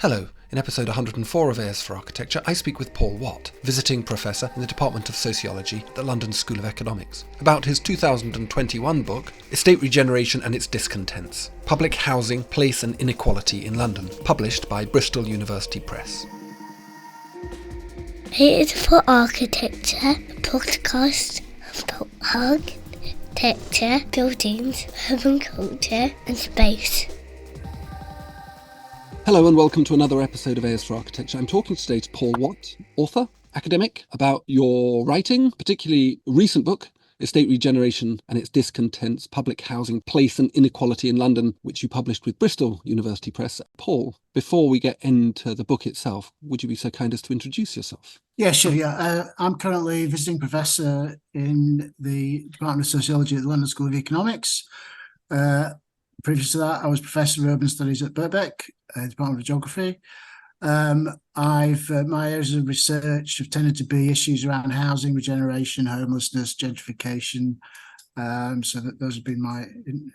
Hello, in episode 104 of AS for Architecture, I speak with Paul Watt, visiting professor in the Department of Sociology at the London School of Economics, about his 2021 book, Estate Regeneration and Its Discontents, Public Housing, Place and Inequality in London, published by Bristol University Press. AS for Architecture, a podcast about architecture, buildings, urban culture and space. Hello and welcome to another episode of AS for Architecture. I'm talking today to Paul Watt, author, academic, about your writing, particularly a recent book, Estate Regeneration and Its Discontents, Public Housing, Place and Inequality in London, which you published with Bristol University Press. Paul, before we get into the book itself, would you be so kind as to introduce yourself? Yeah, sure. I'm currently visiting professor in the Department of Sociology at the London School of Economics. Previous to that, I was Professor of Urban Studies at Birkbeck, Department of Geography. My areas of research have tended to be issues around housing, regeneration, homelessness, gentrification. Those have been my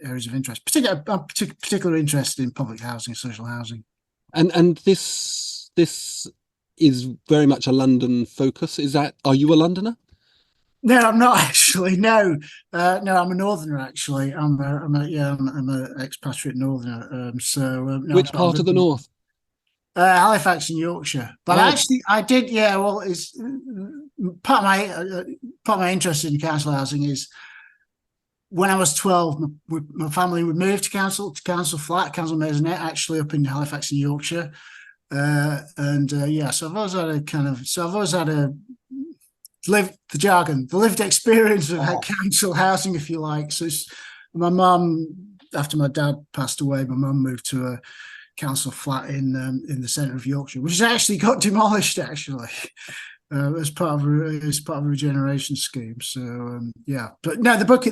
areas of interest. I'm particularly interested in public housing, social housing. And this is very much a London focus. Are you a Londoner? No, I'm not actually. No, I'm a northerner. Actually, I'm an expatriate northerner. Which part of the north? Halifax in Yorkshire. But actually, I did. Yeah, well, it's part of my interest in council housing is when I was 12, my family would move to council flat, council maisonette, actually up in Halifax in Yorkshire. So I've always had a the lived experience of council housing, if you like. So my mum, after my dad passed away, my mum moved to a council flat in the centre of Yorkshire, which has actually got demolished actually as part of a regeneration scheme. So but no, the book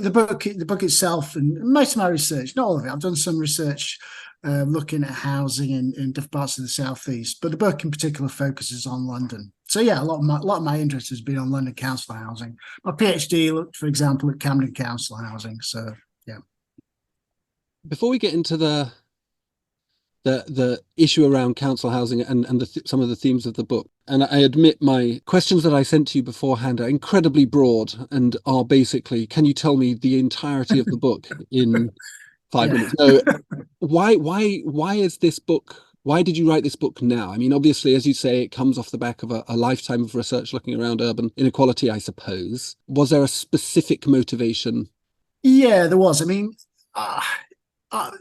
itself and most of my research, not all of it. I've done some research looking at housing in different parts of the southeast, but the book in particular focuses on London. So yeah, a lot of my interest has been on London council housing. My PhD looked, for example, at Camden council housing. So yeah. Before we get into the issue around council housing and some of the themes of the book, and I admit my questions that I sent to you beforehand are incredibly broad and are basically, can you tell me the entirety of the book in 5 minutes? No. Why is this book? Why did you write this book now? I mean, obviously, as you say, it comes off the back of a lifetime of research looking around urban inequality, I suppose. Was there a specific motivation? Yeah, there was. I mean,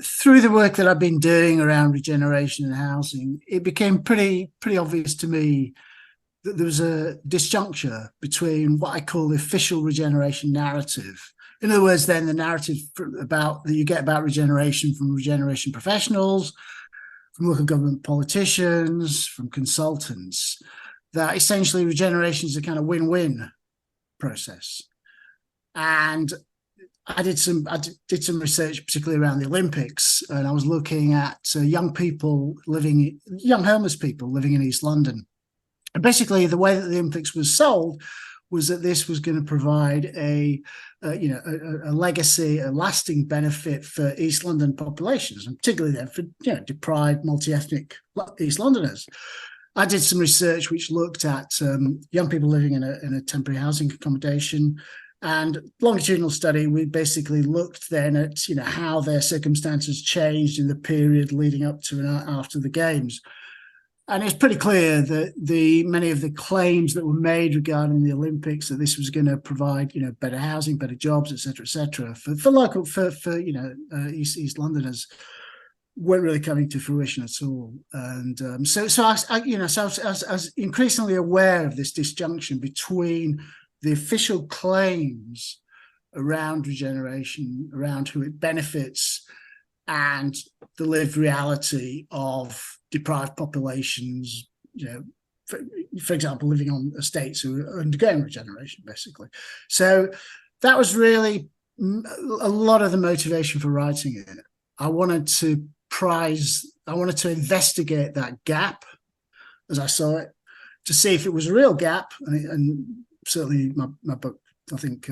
through the work that I've been doing around regeneration and housing, it became pretty obvious to me that there was a disjuncture between what I call the official regeneration narrative. In other words, then the narrative that you get about regeneration from regeneration professionals, from local government politicians, from consultants, that essentially regeneration is a kind of win-win process. And I did some research, particularly around the Olympics, and I was looking at young homeless people living in East London. And basically, the way that the Olympics was sold was that this was going to provide a legacy, a lasting benefit for East London populations, and particularly then for deprived, multi-ethnic East Londoners. I did some research which looked at young people living in a temporary housing accommodation, and longitudinal study. We basically looked then at how their circumstances changed in the period leading up to and after the games. And it's pretty clear that many of the claims that were made regarding the Olympics, that this was going to provide, better housing, better jobs, et cetera, for East Londoners, weren't really coming to fruition at all. And I was increasingly aware of this disjunction between the official claims around regeneration, around who it benefits, and the lived reality of deprived populations, for example, living on estates who are undergoing regeneration, basically. So that was really a lot of the motivation for writing it. I wanted to investigate that gap as I saw it, to see if it was a real gap. And certainly my book, I think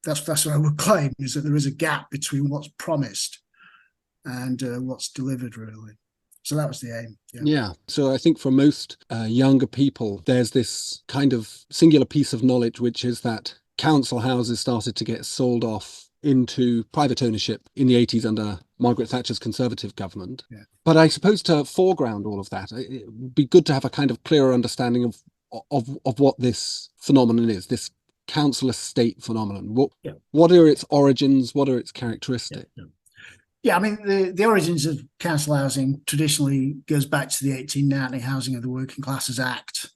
that's what I would claim, is that there is a gap between what's promised and what's delivered, really. So that was the aim. Yeah. So I think for most younger people, there's this kind of singular piece of knowledge, which is that council houses started to get sold off into private ownership in the 80s under Margaret Thatcher's Conservative government. Yeah. But I suppose to foreground all of that, it would be good to have a kind of clearer understanding of what this phenomenon is, this council estate phenomenon. What are its origins? What are its characteristics? Yeah, I mean, the origins of council housing traditionally goes back to the 1890 Housing of the Working Classes Act.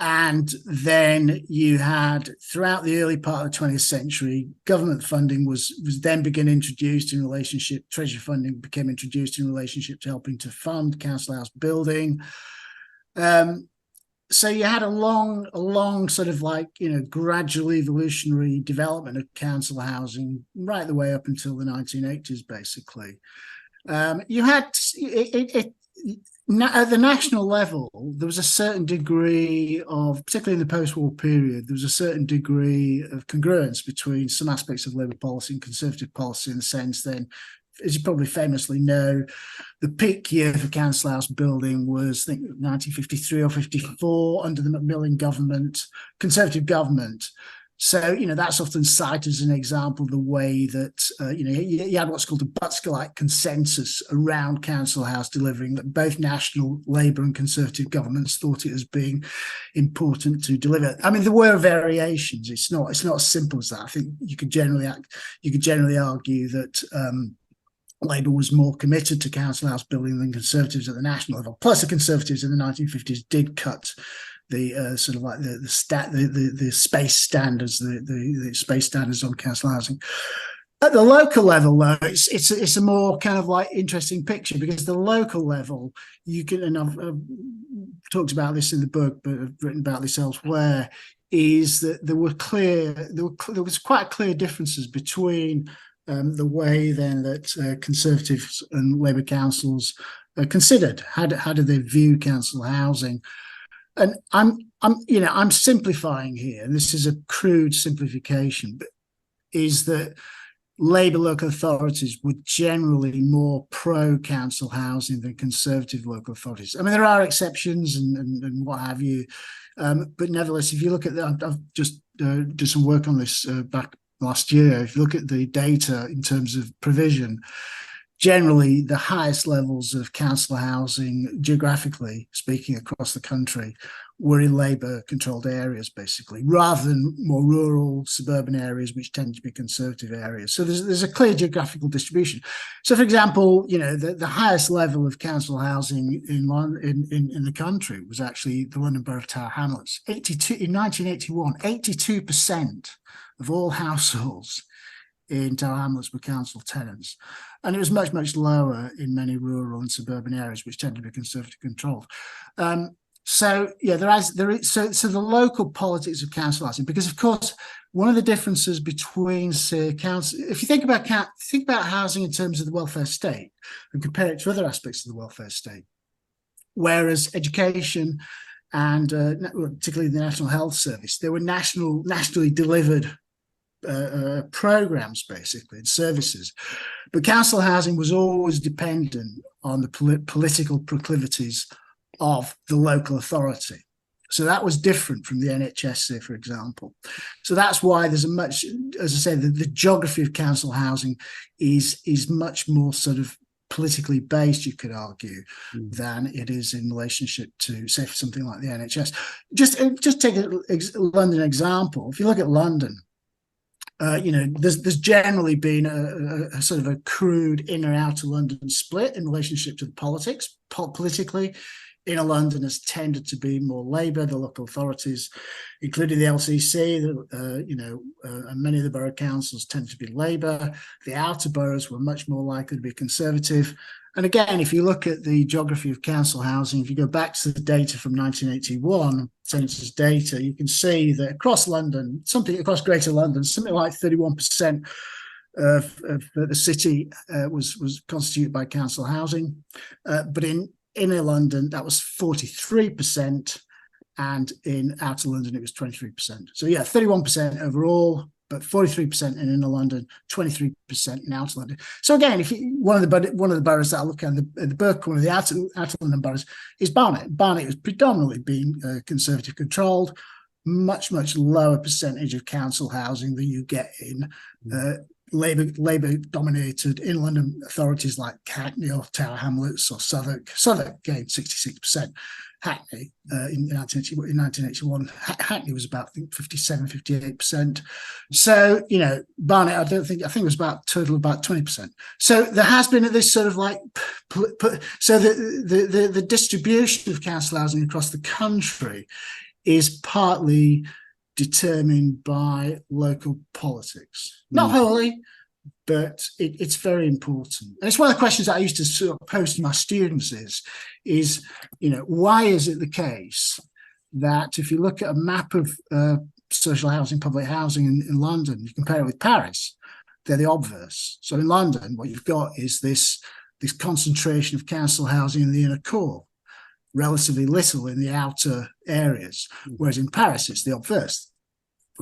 And then you had, throughout the early part of the 20th century, government funding was then being introduced in relationship, treasury funding became introduced in relationship to helping to fund council house building. So you had a long sort of like, gradual evolutionary development of council housing right the way up until the 1980s, basically. You had at the national level, there was a certain degree of, particularly in the post-war period, there was a certain degree of congruence between some aspects of Labour policy and Conservative policy, in the sense then, as you probably famously know, the peak year for council house building was, I think, 1953 or 54 under the Macmillan government, Conservative government. So, that's often cited as an example of the way that, you had what's called a Butsker-like consensus around council house delivering, that both national Labour and Conservative governments thought it as being important to deliver. I mean, there were variations. It's not as simple as that. I think you could generally argue that Labour was more committed to council house building than Conservatives at the national level. Plus, the Conservatives in the 1950s did cut the sort of like the space standards, the space standards on council housing. At the local level, though, it's a more kind of like interesting picture, because the local level, you can, and I've talked about this in the book, but I've written about this elsewhere, is that there was quite clear differences between the way then that Conservatives and Labour councils considered how do they view council housing. And I'm simplifying here, and this is a crude simplification, but is that Labour local authorities were generally more pro-council housing than Conservative local authorities. I mean, there are exceptions and what have you, but nevertheless, if you look at that, I've just did some work on this back last year. If you look at the data in terms of provision, generally the highest levels of council housing, geographically speaking, across the country were in Labour-controlled areas, basically, rather than more rural, suburban areas, which tend to be Conservative areas. So there's a clear geographical distribution. So, for example, the highest level of council housing in the country was actually the London Borough of Tower Hamlets. In 1981, 82% of all households in Tower Hamlets were council tenants. And it was much, much lower in many rural and suburban areas, which tend to be Conservative controlled. So the local politics of council housing, because of course, one of the differences between, say, council, if you think about housing in terms of the welfare state and compare it to other aspects of the welfare state, whereas education and particularly the National Health Service, they were nationally delivered programs, basically, and services. But council housing was always dependent on the political proclivities of the local authority. So that was different from the NHS, say, for example. So that's why there's a much, as I say, the geography of council housing is much more sort of politically based, you could argue, than it is in relationship to, say, for something like the NHS. Just take a London example. If you look at London, there's generally been a sort of a crude inner outer London split in relationship to the politics. Politically, inner London has tended to be more Labour. The local authorities, including the LCC, and many of the borough councils tend to be Labour. The outer boroughs were much more likely to be Conservative. And again, if you look at the geography of council housing, if you go back to the data from 1981, census data, you can see that across London, across Greater London, something like 31% of the city was constituted by council housing. But in inner London, that was 43%, and in outer London, it was 23%. So yeah, 31% overall, but 43% in inner London, 23% in outer London. So again, if you, one of the boroughs that I look at in the Burke corner, the outer London boroughs, is Barnet. Barnet has predominantly been Conservative controlled, much lower percentage of council housing than you get in Labour dominated in London authorities like Hackney or Tower Hamlets or Southwark. Southwark gained 66%. Hackney in 1981, Hackney was about, I think, 57, 58%. So, you know, Barnet, I think it was about total about 20%. So there has been this sort of like, so the distribution of council housing across the country is partly determined by local politics. Not wholly, but it's very important. And it's one of the questions that I used to sort of pose to my students is, you know, why is it the case that if you look at a map of social housing, public housing in London, you compare it with Paris, they're the obverse. So in London, what you've got is this concentration of council housing in the inner core, relatively little in the outer areas, whereas in Paris, it's the obverse.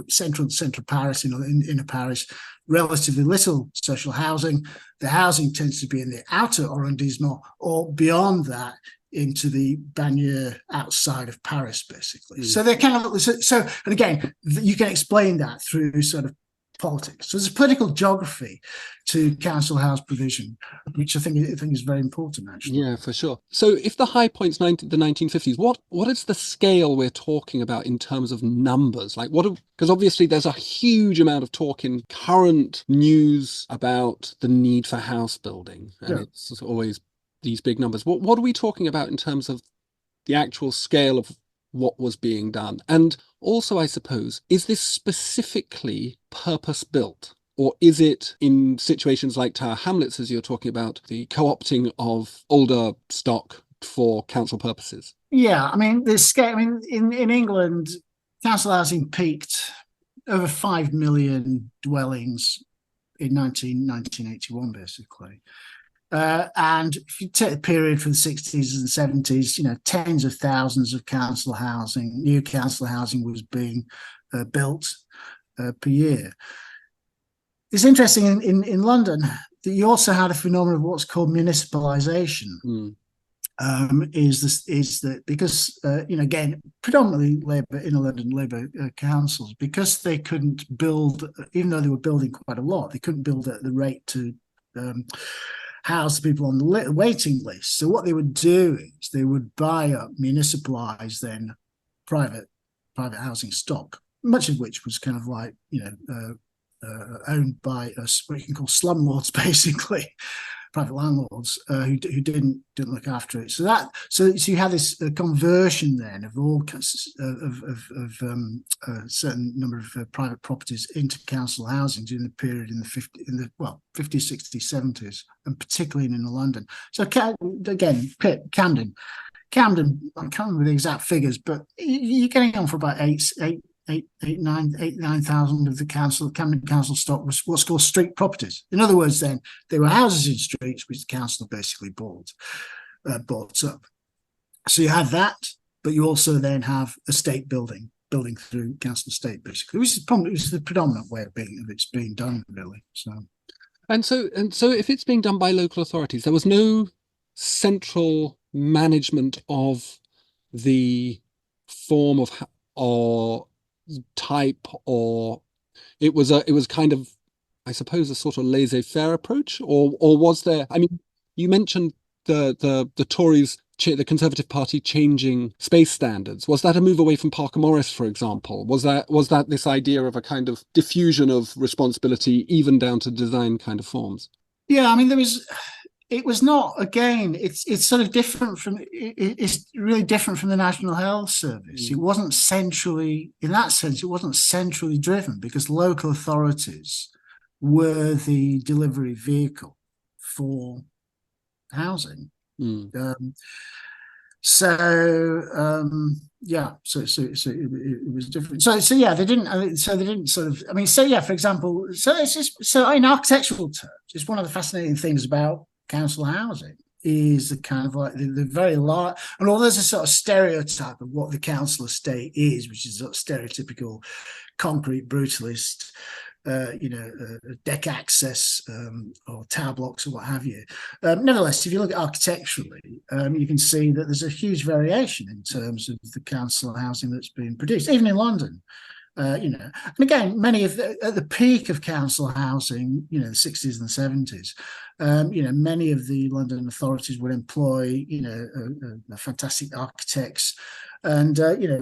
Central Paris, inner Paris, relatively little social housing. The housing tends to be in the outer arrondissement or beyond that into the banlieue outside of Paris, basically. So they're kind of, so, and again, you can explain that through sort of politics. So there's a political geography to council house provision, which I think is very important, actually. Yeah, for sure. So if the high point's the 1950s, what is the scale we're talking about in terms of numbers? Like because obviously there's a huge amount of talk in current news about the need for house building, and it's always these big numbers. What are we talking about in terms of the actual scale of what was being done? And also, I suppose, is this specifically purpose-built? Or is it in situations like Tower Hamlets, as you're talking about, the co-opting of older stock for council purposes? Yeah, I mean, the scale. I mean, in England, council housing peaked over 5 million dwellings in 1981, basically. And if you take the period from the 60s and 70s, you know, tens of thousands of council housing, new council housing was being built per year. It's interesting in London that you also had a phenomenon of what's called municipalisation. Is that because you know, again, predominantly Labour, inner London Labour councils, because they couldn't build, even though they were building quite a lot, they couldn't build at the rate to house the people on the waiting list. So what they would do is they would buy up, municipalise then private housing stock, much of which was kind of like, you know, owned by what you can call slumlords, basically, private landlords who didn't look after it. So you had this conversion then of all of a certain number of private properties into council housing during the period in the 50s, 60s, 70s, and particularly in London. So again, Camden, I can't remember the exact figures, but you're getting on for about 9,000 of the Camden Council stock was what's called street properties. In other words, then they were houses in streets which the council basically bought up. So you have that, but you also then have estate building through council estate, basically, which is the predominant way of it's being done, really. And so if it's being done by local authorities, there was no central management of the form of or type, or it was kind of, I suppose, a sort of laissez-faire approach, or was there? I mean, you mentioned the Tories, the Conservative Party, changing space standards. Was that a move away from Parker Morris, for example? Was that this idea of a kind of diffusion of responsibility, even down to design kind of forms? Yeah, I mean, it was not, again, it's sort of different from, it's really different from the National Health Service. It wasn't centrally, in that sense, it wasn't centrally driven, because local authorities were the delivery vehicle for housing. So it was different. So yeah, they didn't sort of, I mean, so yeah, for example, so in architectural terms, it's one of the fascinating things about council housing is the kind of like the very large, and although there's a sort of stereotype of what the council estate is, which is a sort of stereotypical concrete brutalist deck access or tower blocks or what have you. Nevertheless, if you look at architecturally, you can see that there's a huge variation in terms of the council housing that's being produced, even in London. And again, at the peak of council housing, the 60s and the 70s, many of the London authorities would employ, fantastic architects. And,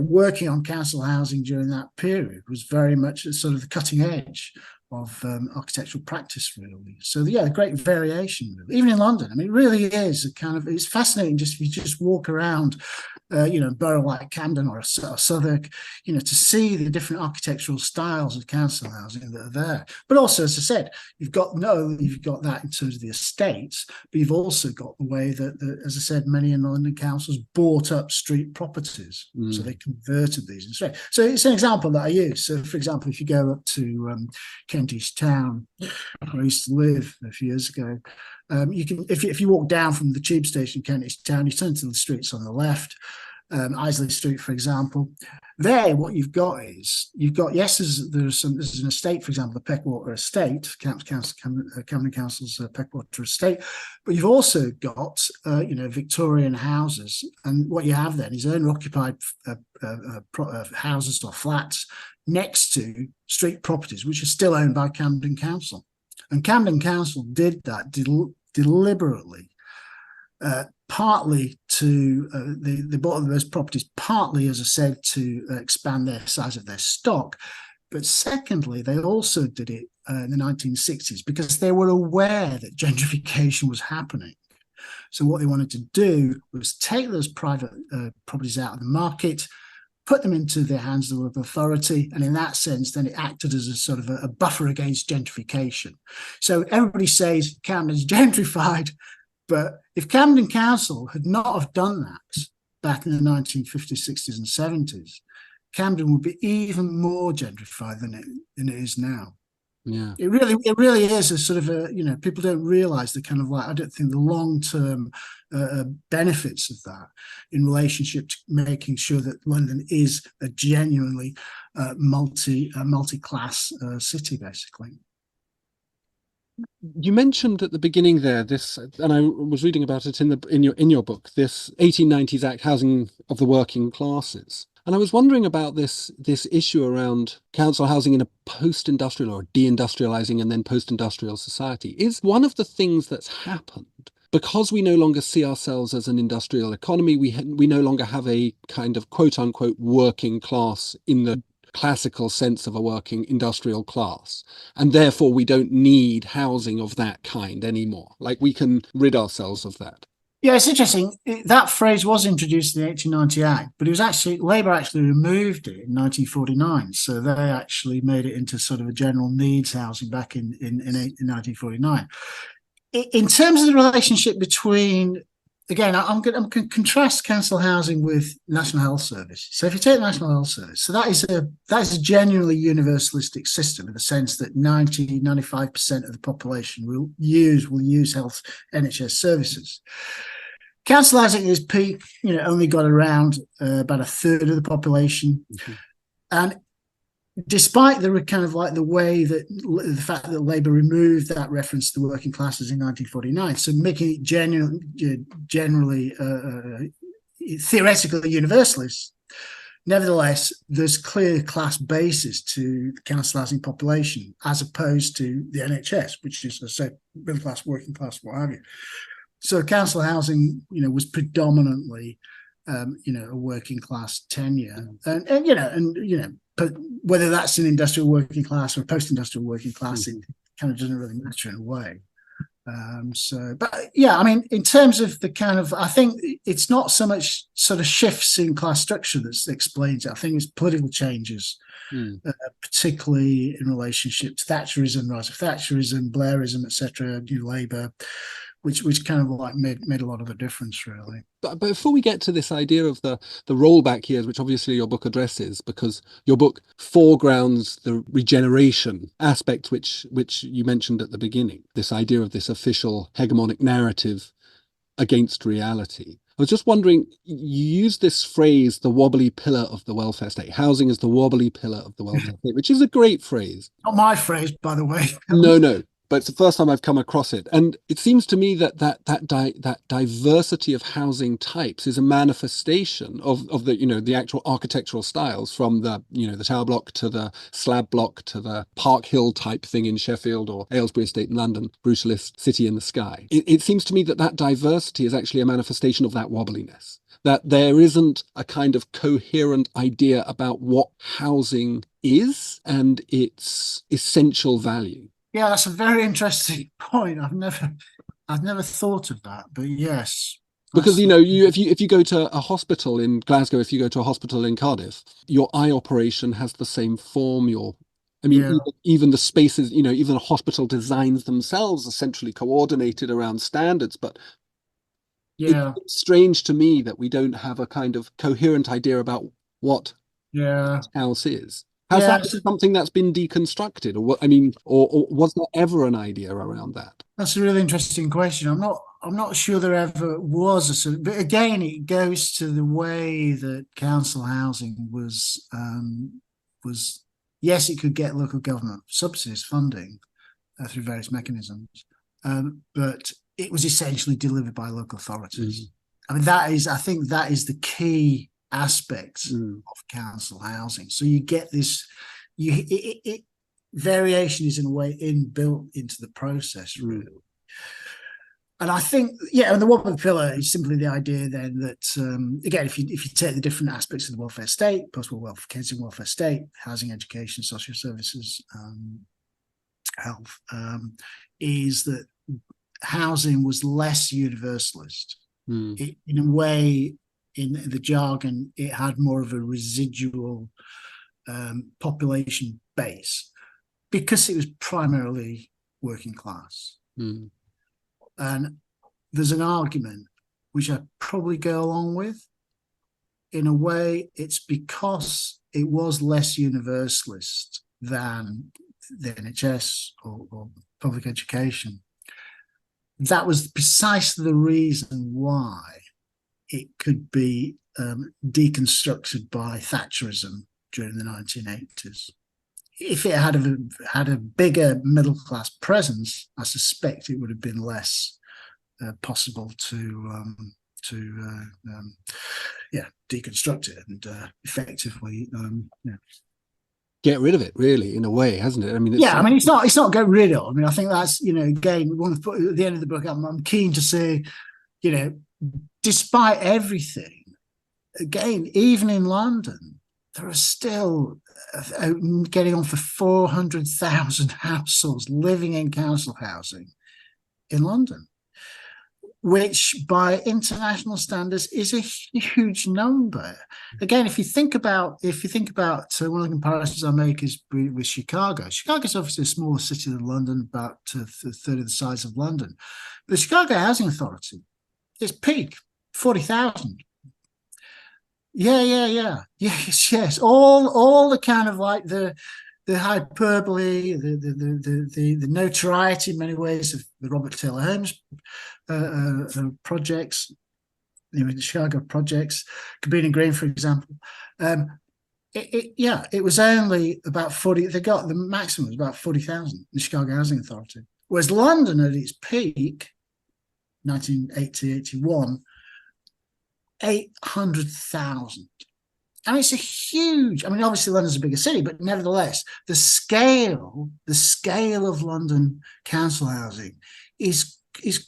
working on council housing during that period was very much at sort of the cutting edge of architectural practice, really. So, great variation, really. Even in London. I mean, it really is it's fascinating if you just walk around, borough like Camden or Southwark, to see the different architectural styles of council housing that are there. But also, as I said, you've got that in terms of the estates, but you've also got the way that as I said, many in London councils bought up street properties. So they converted these into street. So it's an example that I use. So, for example, if you go up to Kentish Town, where I used to live a few years ago, you can, if you walk down from the tube station, Kentish Town, you turn to the streets on the left, Isley Street, for example. There, what you've got is there's an estate, for example, the Peckwater Estate, Camden Council's Peckwater Estate, but you've also got Victorian houses, and what you have then is owner-occupied houses or flats next to street properties, which are still owned by Camden Council. And Camden Council did that deliberately, partly to they bought those properties, partly, as I said, to expand the size of their stock. But secondly, they also did it in the 1960s because they were aware that gentrification was happening. So what they wanted to do was take those private properties out of the market, put them into the hands of the local authority, and in that sense, then it acted as a sort of a buffer against gentrification. So everybody says Camden's gentrified, but if Camden Council had not have done that back in the 1950s, 60s, and 70s, Camden would be even more gentrified than it is now. Yeah, it really is a sort of people don't realize the kind of I don't think the long-term benefits of that in relationship to making sure that London is a genuinely multi-class city, basically. You mentioned at the beginning there this, and I was reading about it in your book, this 1890s Act, housing of the working classes. And I was wondering about this issue around council housing in a post-industrial or deindustrializing and then post-industrial society. Is one of the things that's happened because we no longer see ourselves as an industrial economy, we no longer have a kind of quote-unquote working class in the classical sense of a working industrial class, and therefore we don't need housing of that kind anymore. Like, we can rid ourselves of that. Yeah, it's interesting. That phrase was introduced in the 1890 Act, but it was Labour actually removed it in 1949. So they actually made it into sort of a general needs housing back in 1949. In terms of the relationship between, again, I'm going to contrast council housing with National Health Service. So if you take the National Health Service, so that is a genuinely universalistic system in the sense that 95% of the population will use health NHS services. Council housing is peak, only got around about a third of the population, and despite the kind of the way that the fact that Labour removed that reference to the working classes in 1949, so making it generally theoretically universalist, nevertheless, there's clear class basis to the council housing population as opposed to the NHS, which is, as I said, middle class, working class, what have you. So council housing, was predominantly, a working class tenure, and but whether that's an industrial working class or post-industrial working class, it kind of doesn't really matter in a way. In terms of the kind of, I think it's not so much sort of shifts in class structure that explains it. I think it's political changes, particularly in relationship to Thatcherism, rise of Thatcherism, Blairism, etc., New Labour, which kind of made a lot of the difference, really. But before we get to this idea of the rollback years, which obviously your book addresses, because your book foregrounds the regeneration aspect, which you mentioned at the beginning, this idea of this official hegemonic narrative against reality. I was just wondering, you use this phrase, the wobbly pillar of the welfare state. Housing is the wobbly pillar of the welfare state, which is a great phrase. Not my phrase, by the way. No, but it's the first time I've come across it. And it seems to me that that diversity of housing types is a manifestation of the, the actual architectural styles, from the, the tower block to the slab block to the Park Hill type thing in Sheffield, or Aylesbury Estate in London, brutalist city in the sky. It seems to me that that diversity is actually a manifestation of that wobbliness, that there isn't a kind of coherent idea about what housing is and its essential value. Yeah, that's a very interesting point. I've never thought of that, but yes. Because if you go to a hospital in Glasgow, if you go to a hospital in Cardiff, your eye operation has the same form. Even the spaces, even the hospital designs themselves are centrally coordinated around standards. But it's strange to me that we don't have a kind of coherent idea about what house is. Has that been something that's been deconstructed, or what? Or was there ever an idea around that? That's a really interesting question. I'm not sure there ever was but again, it goes to the way that council housing was. Yes, it could get local government subsidies funding through various mechanisms, but it was essentially delivered by local authorities. I think that is the key aspects of council housing. So you get this, variation is in a way inbuilt into the process, really. And I think, and the wobbly pillar is simply the idea then that, again, if you take the different aspects of the welfare state, post-war welfare state, housing, education, social services, health, is that housing was less universalist. In a way, in the jargon, it had more of a residual population base because it was primarily working class. And there's an argument which I probably go along with. In a way, it's because it was less universalist than the NHS or public education. That was precisely the reason why it could be deconstructed by Thatcherism during the 1980s. If it had a bigger middle class presence, I suspect it would have been less possible to deconstruct it and effectively get rid of it, really, in a way, hasn't it? It's not get rid of. I think that's again, we want to put at the end of the book. I'm keen to say, despite everything, again, even in London, there are still getting on for 400,000 households living in council housing in London, which by international standards is a huge number. Again, if you think about one of the comparisons I make is with Chicago. Chicago is obviously a smaller city than London, about a third of the size of London. The Chicago Housing Authority, its peak, 40,000. Yes. All the kind of like the hyperbole, the notoriety in many ways of the Robert Taylor Holmes projects, the Chicago projects, Cabrini Green, for example. It was only about 40. They got the maximum was about 40,000. The Chicago Housing Authority, whereas London at its peak, 1980-81. 800,000. It's a huge. Obviously London's a bigger city, but nevertheless, the scale of London council housing is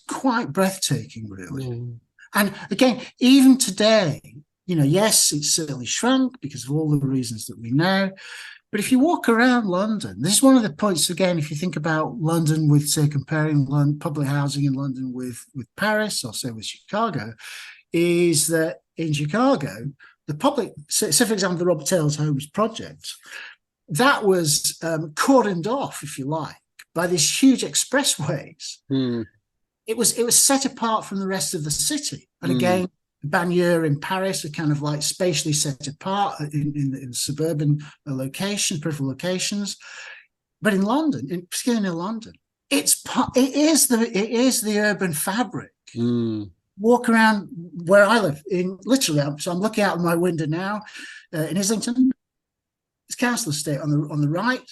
quite breathtaking, really. And again, even today, yes, it's certainly shrunk because of all the reasons that we know. But if you walk around London, this is one of the points, again, if you think about London with, say, comparing public housing in London with Paris or, say, with Chicago, is that in Chicago, the public, so for example, the Robert Taylor Holmes project, that was cordoned off, if you like, by these huge expressways. It was set apart from the rest of the city. And again, banlieues in Paris are kind of like spatially set apart in suburban locations, peripheral locations. But in London, particularly in London, it is the urban fabric. walk around where I live, so I'm looking out of my window now in Islington. It's council estate on the right.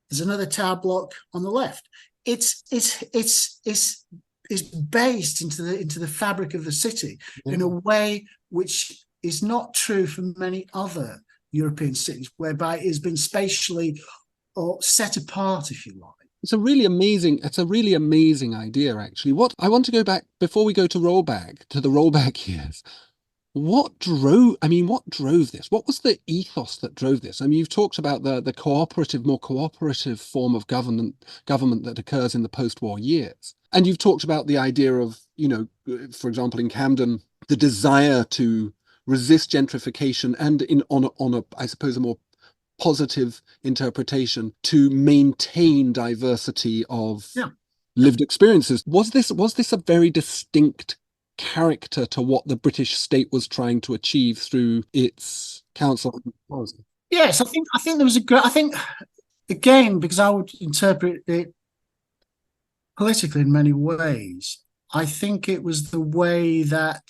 There's another tower block on the left. It's based into the fabric of the city in a way which is not true for many other European cities, whereby it has been spatially or set apart, if you like. It's a really amazing idea, actually. What I want to go back before we go to the rollback years. What drove this? What was the ethos that drove this? I mean, you've talked about the more cooperative form of government that occurs in the post-war years. And you've talked about the idea of, for example, in Camden, the desire to resist gentrification and on a I suppose a more positive interpretation to maintain diversity of lived experiences. Was this a very distinct character to what the British state was trying to achieve through its council policy? Yes, I think there was I think, again, because I would interpret it politically in many ways, I think it was the way that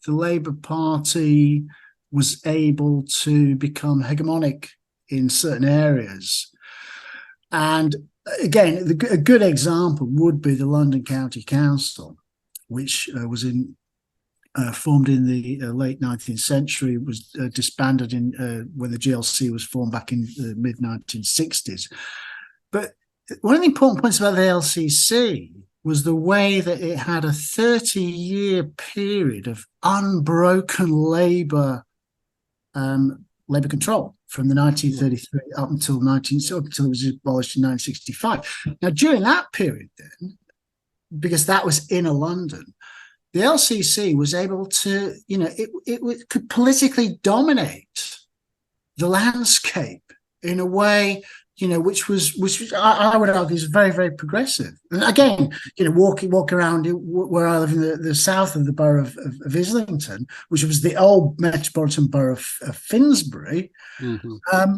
the Labour Party was able to become hegemonic in certain areas. And again, a good example would be the London County Council, which was formed in the late 19th century, was disbanded when the GLC was formed back in the mid-1960s. But one of the important points about the LCC was the way that it had a 30-year period of unbroken Labour control from the 1933 up until it was abolished in 1965. Now, during that period, then, because that was inner London, the LCC was able to, it could politically dominate the landscape in a way, which I would argue is very, very progressive. And again, walk around where I live in the south of the borough of Islington, which was the old metropolitan borough of Finsbury. Mm-hmm.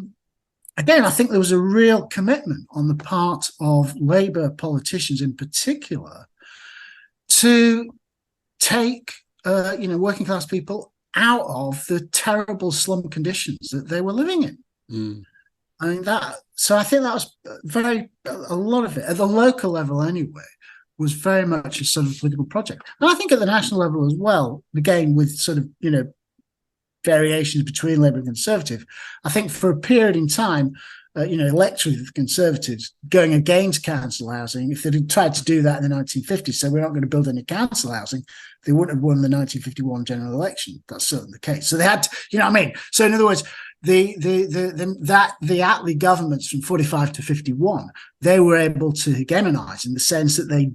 Again, I think there was a real commitment on the part of Labour politicians in particular to take, working class people out of the terrible slum conditions that they were living in. Mm. I mean, so I think that was a lot of it, at the local level anyway, was very much a sort of political project. And I think at the national level as well, again, with sort of, variations between Labour and Conservative, I think for a period in time, electorally, the Conservatives going against council housing, if they'd tried to do that in the 1950s, so we're not going to build any council housing, they wouldn't have won the 1951 general election. That's certainly the case. So they had to, So in other words, the Attlee governments from 45 to 51, they were able to hegemonize in the sense that they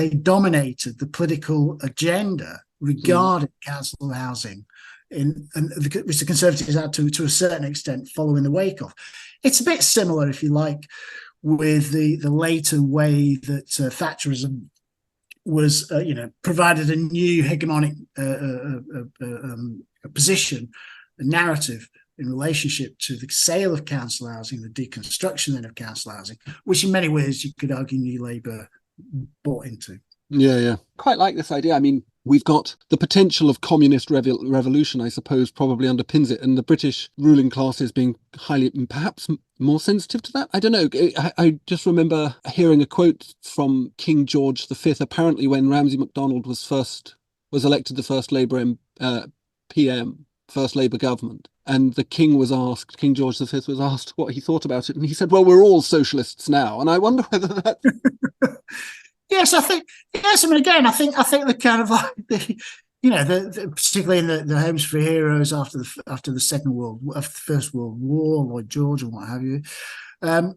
dominated the political agenda regarding council housing, which the Conservatives had to a certain extent follow in the wake of. It's a bit similar, if you like, with the later way that Thatcherism was, provided a new hegemonic position, a narrative in relationship to the sale of council housing, the deconstruction then of council housing, which in many ways you could argue New Labour bought into. Yeah. Quite like this idea. I mean, we've got the potential of communist revolution, I suppose, probably underpins it, and the British ruling classes being highly, perhaps more sensitive to that. I don't know. I just remember hearing a quote from King George V, apparently when Ramsay MacDonald was elected the first Labour PM, first Labour government. And the King George V was asked what he thought about it. And he said, well, we're all socialists now. And I wonder whether that... Yes, I think the kind of like particularly in the Homes for Heroes after the First World War, Lloyd George and what have you.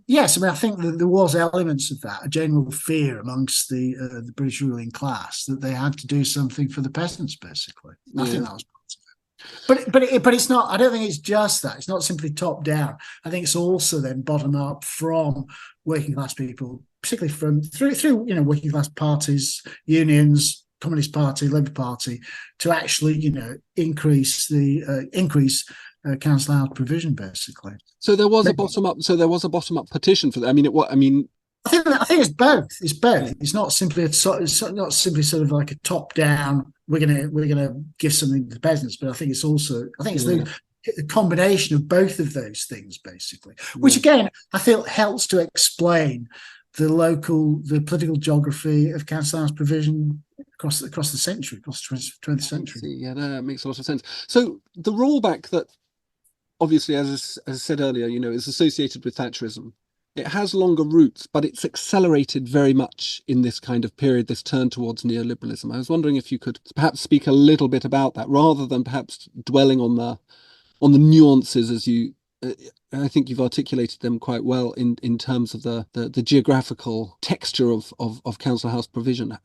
Yes, I think that there was elements of that, a general fear amongst the British ruling class that they had to do something for the peasants, basically. I think that was part of it. But it's not. I don't think it's just that. It's not simply top down. I think it's also then bottom up from working class people, particularly through working class parties, unions, Communist Party, Labour Party, to actually increase council house provision, basically. So there was a bottom up petition for that. I think it's both. It's both. It's not simply sort of like a top down we're gonna give something to the peasants, but I think it's Yeah. the combination of both of those things, basically, which Yeah. again I feel helps to explain the political geography of council house provision across the century, across the 20th I century. see. Yeah, that makes a lot of sense. So the rollback that obviously, as I said earlier, is associated with Thatcherism. It has longer roots, but it's accelerated very much in this kind of period, this turn towards neoliberalism. I was wondering if you could perhaps speak a little bit about that, rather than perhaps dwelling on the nuances, as you. I think you've articulated them quite well in terms of the geographical texture of council house provision.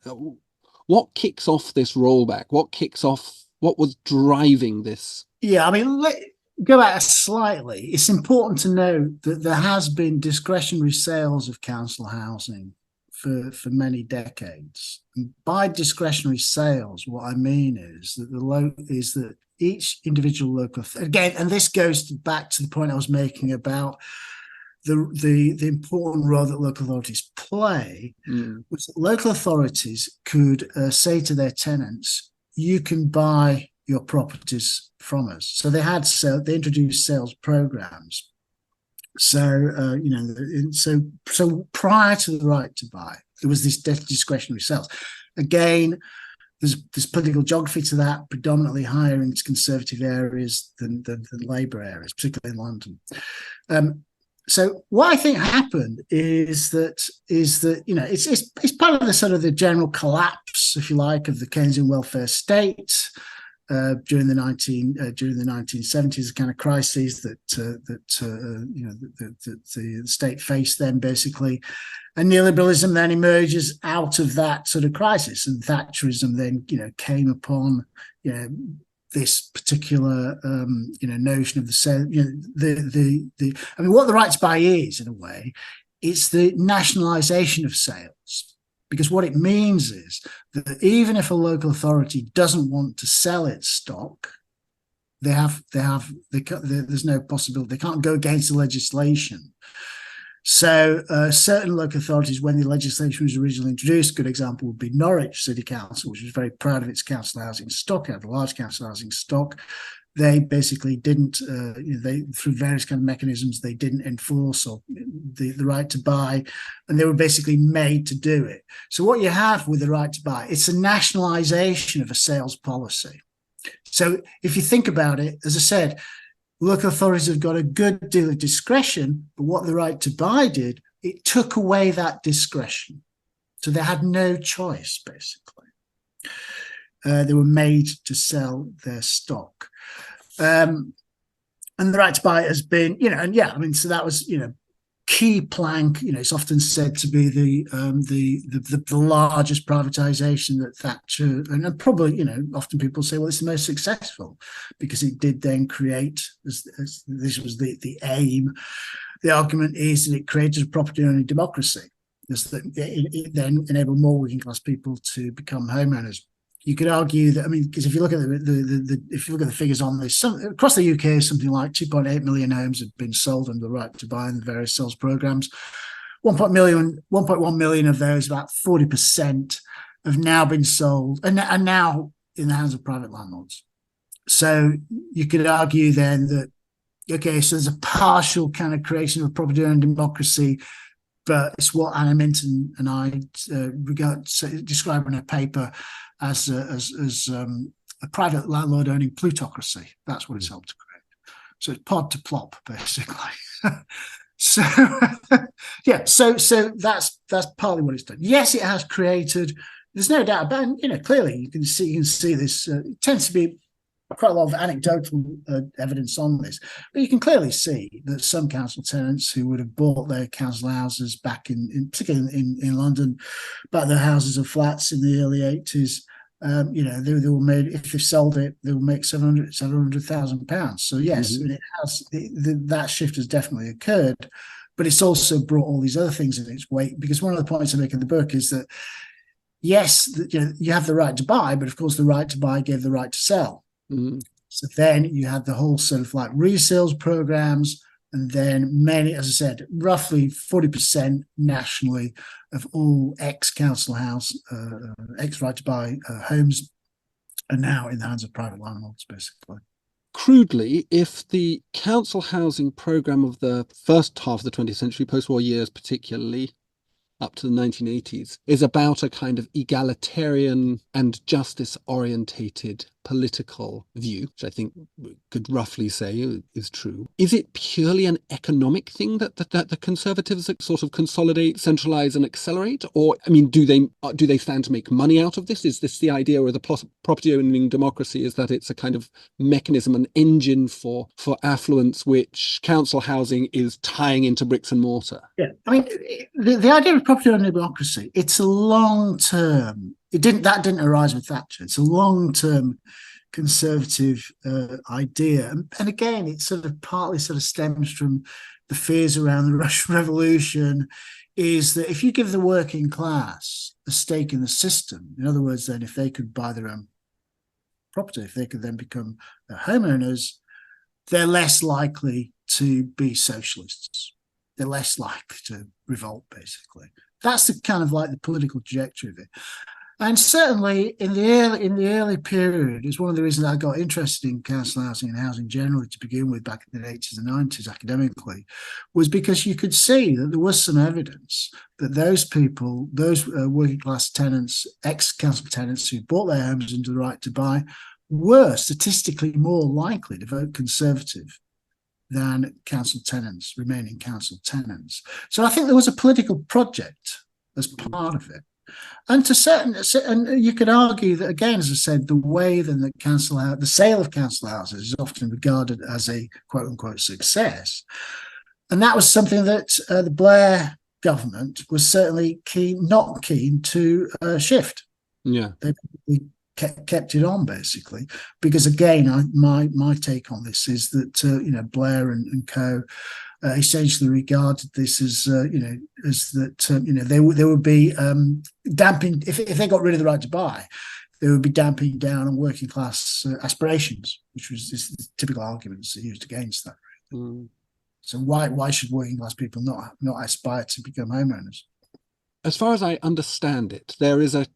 What kicks off this rollback? What was driving this? Yeah, I mean, go back slightly. It's important to note that there has been discretionary sales of council housing for many decades. And by discretionary sales, what I mean is that each individual local, again, and this goes back to the point I was making about the important role that local authorities play, was that local authorities could say to their tenants, you can buy your properties from us. So they introduced sales programs. So so prior to the right to buy, there was this discretionary sales. Again, there's political geography to that, predominantly higher in conservative areas than Labour areas, particularly in London. So what I think happened is that it's part of the sort of the general collapse, if you like, of the Keynesian welfare state during the 1970s, the kind of crises that the state faced then, basically, and neoliberalism then emerges out of that sort of crisis, and Thatcherism then came upon this particular notion of what the right to buy is, in a way, it's the nationalisation of sales. Because what it means is that even if a local authority doesn't want to sell its stock, there's no possibility. They can't go against the legislation. So certain local authorities, when the legislation was originally introduced, a good example would be Norwich City Council, which was very proud of its council housing stock, had a large council housing stock. They basically didn't, through various kind of mechanisms, they didn't enforce the right to buy, and they were basically made to do it. So what you have with the right to buy, it's a nationalisation of a sales policy. So if you think about it, as I said, local authorities have got a good deal of discretion, but what the right to buy did, it took away that discretion. So they had no choice, basically. They were made to sell their stock. And the right to buy has been, so that was, key plank. It's often said to be the largest privatization that Thatcher, and probably, often people say, well, it's the most successful because it did then create, as this was the aim. The argument is that it created a property-owning democracy. It then enabled more working class people to become homeowners. You could argue that, because if you look at the figures on this, across the UK, something like 2.8 million homes have been sold under the right to buy in the various sales programs. 1.1 million of those, about 40%, have now been sold and are now in the hands of private landlords. So you could argue then that, okay, so there's a partial kind of creation of a property-owning democracy, but it's what Anna Minton and I describe in a paper as a private landlord owning plutocracy. That's what it's helped to create. So it's pod to plop, basically. So that's partly what it's done. Yes, it has created. There's no doubt about it. Clearly you can see this. It tends to be quite a lot of anecdotal evidence on this, but you can clearly see that some council tenants who would have bought their council houses back particularly in London, bought their houses or flats in the early 80s, they were made, if they sold it, they will make £700,000. So yes, it has, that shift has definitely occurred, but it's also brought all these other things in its wake, because one of the points I make in the book is that yes, you have the right to buy, but of course the right to buy gave the right to sell. So then you had the whole sort of like resales programs, and then many, as I said, roughly 40% nationally of all ex-council house, ex-right to buy homes are now in the hands of private landlords, basically. Crudely, if the council housing programme of the first half of the 20th century, post-war years particularly, up to the 1980s, is about a kind of egalitarian and justice-orientated political view, which I think we could roughly say is true. Is it purely an economic thing that the Conservatives sort of consolidate, centralise and accelerate? Or, I mean, do they stand to make money out of this? Is this the idea, or the property-owning democracy is that it's a kind of mechanism, an engine for affluence, which council housing is tying into bricks and mortar? Yeah, I mean, the idea of property-owning democracy, it's a long-term. That didn't arise with Thatcher. It's a long-term conservative idea, and again, it sort of partly sort of stems from the fears around the Russian Revolution. Is that if you give the working class a stake in the system, in other words, then if they could buy their own property, if they could then become homeowners, they're less likely to be socialists. They're less likely to revolt, basically. That's the kind of like the political trajectory of it. And certainly in the early period is one of the reasons I got interested in council housing and housing generally to begin with back in the 80s and 90s academically, was because you could see that there was some evidence that those people, those working class tenants, ex-council tenants who bought their homes under the right to buy, were statistically more likely to vote Conservative than council tenants, remaining council tenants. So I think there was a political project as part of it. And and you could argue that, again, as I said, the way then that the sale of council houses is often regarded as a quote unquote success. And that was something that the Blair government was certainly not keen to shift. Yeah. They kept it on, basically, because again, my take on this is that Blair and co essentially regarded this as they would be damping, if they got rid of the right to buy, they would be damping down on working class aspirations, which was this typical arguments used against that. Mm. So why should working class people not aspire to become homeowners? As far as I understand it, there is a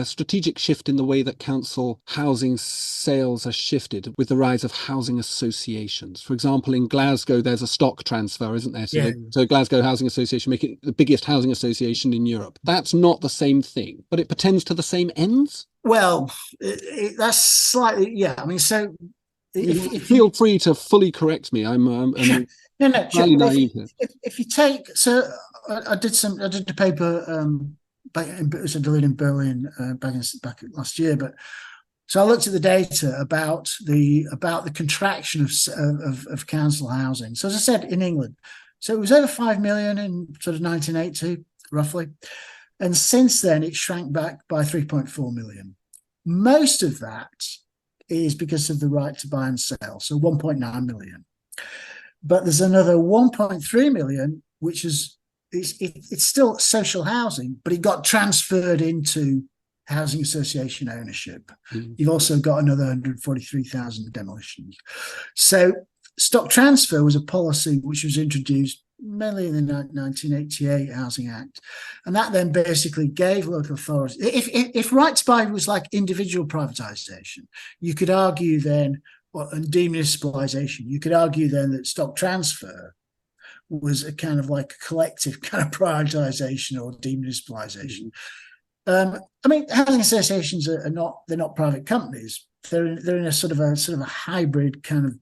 strategic shift in the way that council housing sales are shifted with the rise of housing associations. For example, in Glasgow, there's a stock transfer, isn't there? So Glasgow Housing Association, making it the biggest housing association in Europe. That's not the same thing, but it pertains to the same ends? Well, that's slightly, yeah. I mean, so... Feel free to fully correct me. I'm no, sure. If you take, so I did a paper back in Berlin back last year, but so I looked at the data about the contraction of council housing. So as I said, in England, so it was over 5 million in sort of 1982, roughly, and since then it shrank back by 3.4 million. Most of that is because of the right to buy and sell, so 1.9 million. But there's another 1.3 million, which is it's still social housing, but it got transferred into housing association ownership. Mm. You've also got another 143,000 demolitions. So stock transfer was a policy which was introduced mainly in the 1988 Housing Act. And that then basically gave local authorities, if right to buy was like individual privatisation, you could argue then, and demunicipalisation, you could argue then that stock transfer was a kind of like a collective kind of privatisation or demunicipalisation. I mean, housing associations they're not private companies. They're in a sort of a hybrid kind of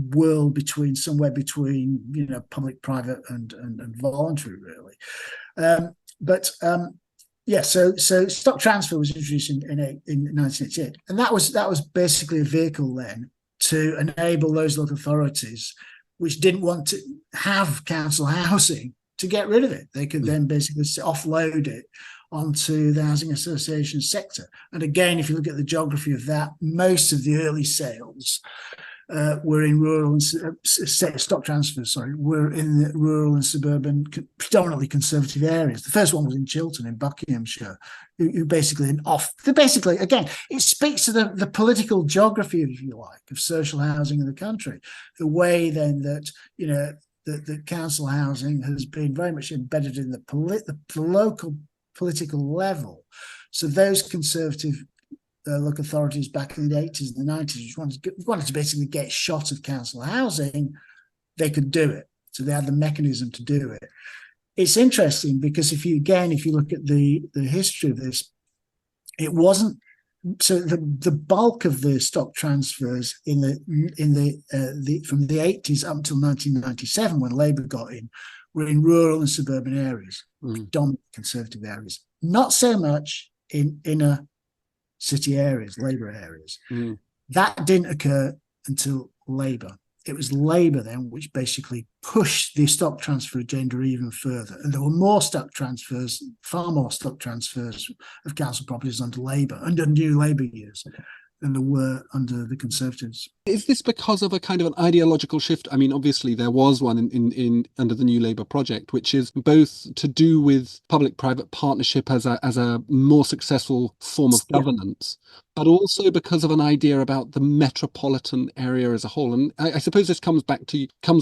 world somewhere between public, private, and voluntary, really. So stock transfer was introduced in 1988, and that was basically a vehicle then to enable those local authorities which didn't want to have council housing to get rid of it. They could then basically offload it onto the housing association sector. And again, if you look at the geography of that, most of the early sales were in rural and stock transfers, were in the rural and suburban, predominantly conservative areas. The first one was in Chiltern in Buckinghamshire, who basically again, it speaks to the political geography, if you like, of social housing in the country. The way then that the council housing has been very much embedded in the local political level. So those conservative local authorities back in the 80s and the 90s, which wanted to basically get shot of council housing, they could do it. So they had the mechanism to do it. It's interesting because if you look at the history of this, it wasn't. So the bulk of the stock transfers from the 80s up until 1997, when Labour got in, were in rural and suburban areas, predominantly conservative areas. Not so much in inner city areas, Labour areas. That didn't occur until Labour. It was Labour then which basically pushed the stock transfer agenda even further. And there were more stock transfers, far more stock transfers of council properties under Labour, under new Labour years, than there were under the Conservatives. Is this because of a kind of an ideological shift? I mean, obviously there was one in under the New Labour project, which is both to do with public-private partnership as a more successful form of governance, but also because of an idea about the metropolitan area as a whole. And I suppose this comes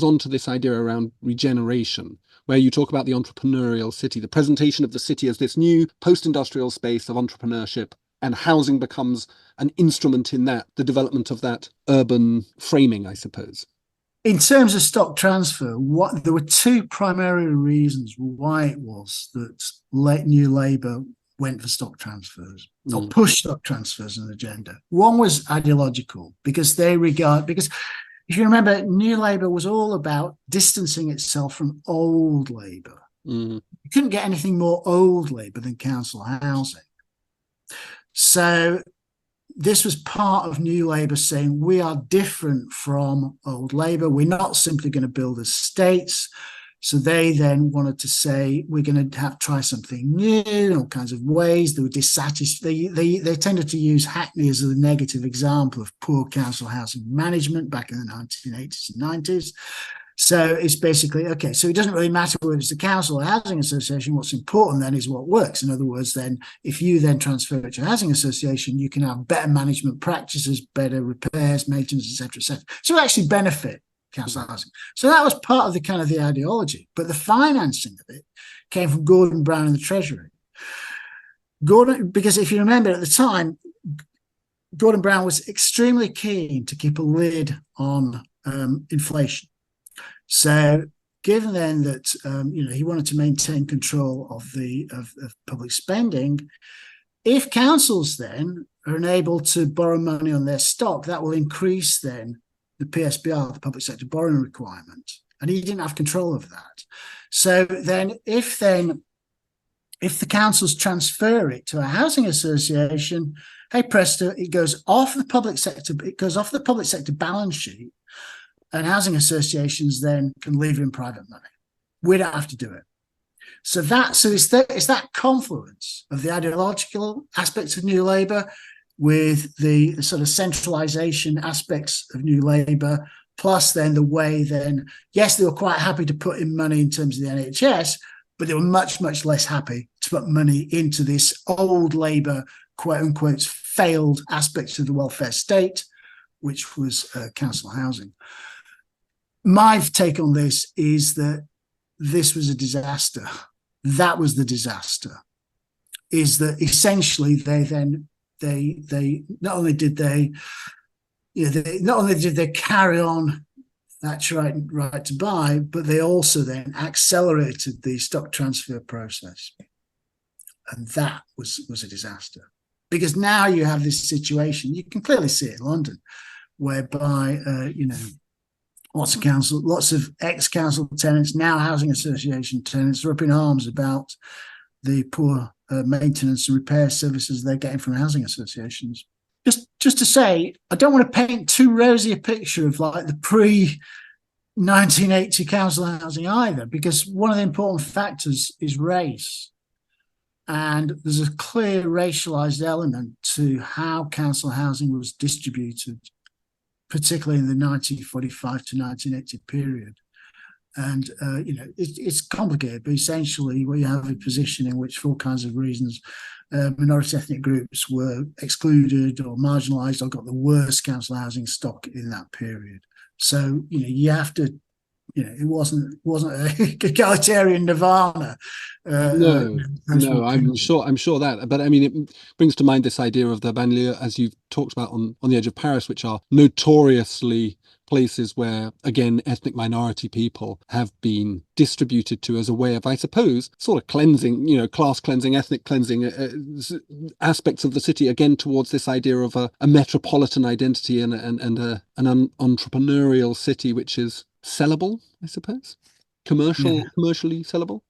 on to this idea around regeneration, where you talk about the entrepreneurial city, the presentation of the city as this new post-industrial space of entrepreneurship, and housing becomes an instrument in that, the development of that urban framing, I suppose. In terms of stock transfer, there were two primary reasons why it was that New Labour went for stock transfers or pushed stock transfers on the agenda. One was ideological, because if you remember, New Labour was all about distancing itself from old Labour. You couldn't get anything more old Labour than council housing. So this was part of New Labour saying we are different from old Labour. We're not simply going to build estates. So they then wanted to say we're going to try something new in all kinds of ways. They were dissatisfied. They tended to use Hackney as a negative example of poor council housing management back in the 1980s and 90s. So it's basically, okay, so it doesn't really matter whether it's the council or housing association. What's important then is what works. In other words, then if you then transfer it to a housing association, you can have better management practices, better repairs, maintenance, etc., etc. So it actually benefit council housing. So that was part of the kind of the ideology. But the financing of it came from Gordon Brown and the Treasury. Because if you remember at the time, Gordon Brown was extremely keen to keep a lid on inflation. So, given then that he wanted to maintain control of public spending, if councils then are unable to borrow money on their stock, that will increase then the PSBR, the public sector borrowing requirement, and he didn't have control of that. So then, if the councils transfer it to a housing association, hey presto, it goes off the public sector. It goes off the public sector balance sheet. And housing associations then can leave in private money. We don't have to do it. So it's that confluence of the ideological aspects of New Labour with the sort of centralisation aspects of New Labour, plus then the way then, yes, they were quite happy to put in money in terms of the NHS, but they were much, much less happy to put money into this old Labour, quote unquote, failed aspects of the welfare state, which was council housing. My take on this is that this was a disaster. That was the disaster. Is that essentially they not only did they carry on that right to buy, but they also then accelerated the stock transfer process, and that was a disaster. Because now you have this situation. You can clearly see it in London, whereby lots of ex-council tenants, now housing association tenants, are up in arms about the poor maintenance and repair services they're getting from housing associations. Just to say, I don't want to paint too rosy a picture of like the pre-1980 council housing either, because one of the important factors is race. And there's a clear racialized element to how council housing was distributed, particularly in the 1945 to 1980 period. And, it's complicated, but essentially we have a position in which, for all kinds of reasons, minority ethnic groups were excluded or marginalised or got the worst council housing stock in that period. So, you have to it wasn't a egalitarian nirvana. No, I'm sure that. But I mean, it brings to mind this idea of the banlieue, as you've talked about on the edge of Paris, which are notoriously places where, again, ethnic minority people have been distributed to as a way of, I suppose, sort of cleansing, class cleansing, ethnic cleansing aspects of the city, again, towards this idea of a metropolitan identity and an entrepreneurial city, which is sellable, I suppose, commercially sellable.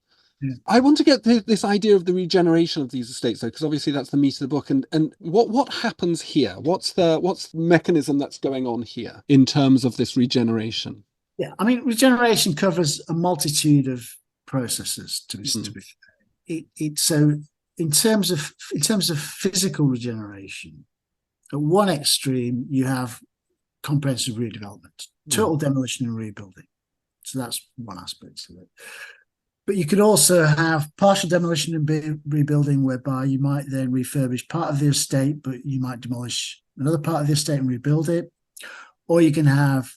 Yeah. I want to get this idea of the regeneration of these estates, though, because obviously that's the meat of the book. And what happens here? What's the mechanism that's going on here in terms of this regeneration? Yeah, I mean, regeneration covers a multitude of processes. To be fair, so in terms of physical regeneration, at one extreme you have comprehensive redevelopment, total demolition and rebuilding. So that's one aspect of it. But you could also have partial demolition and rebuilding, whereby you might then refurbish part of the estate, but you might demolish another part of the estate and rebuild it. Or you can have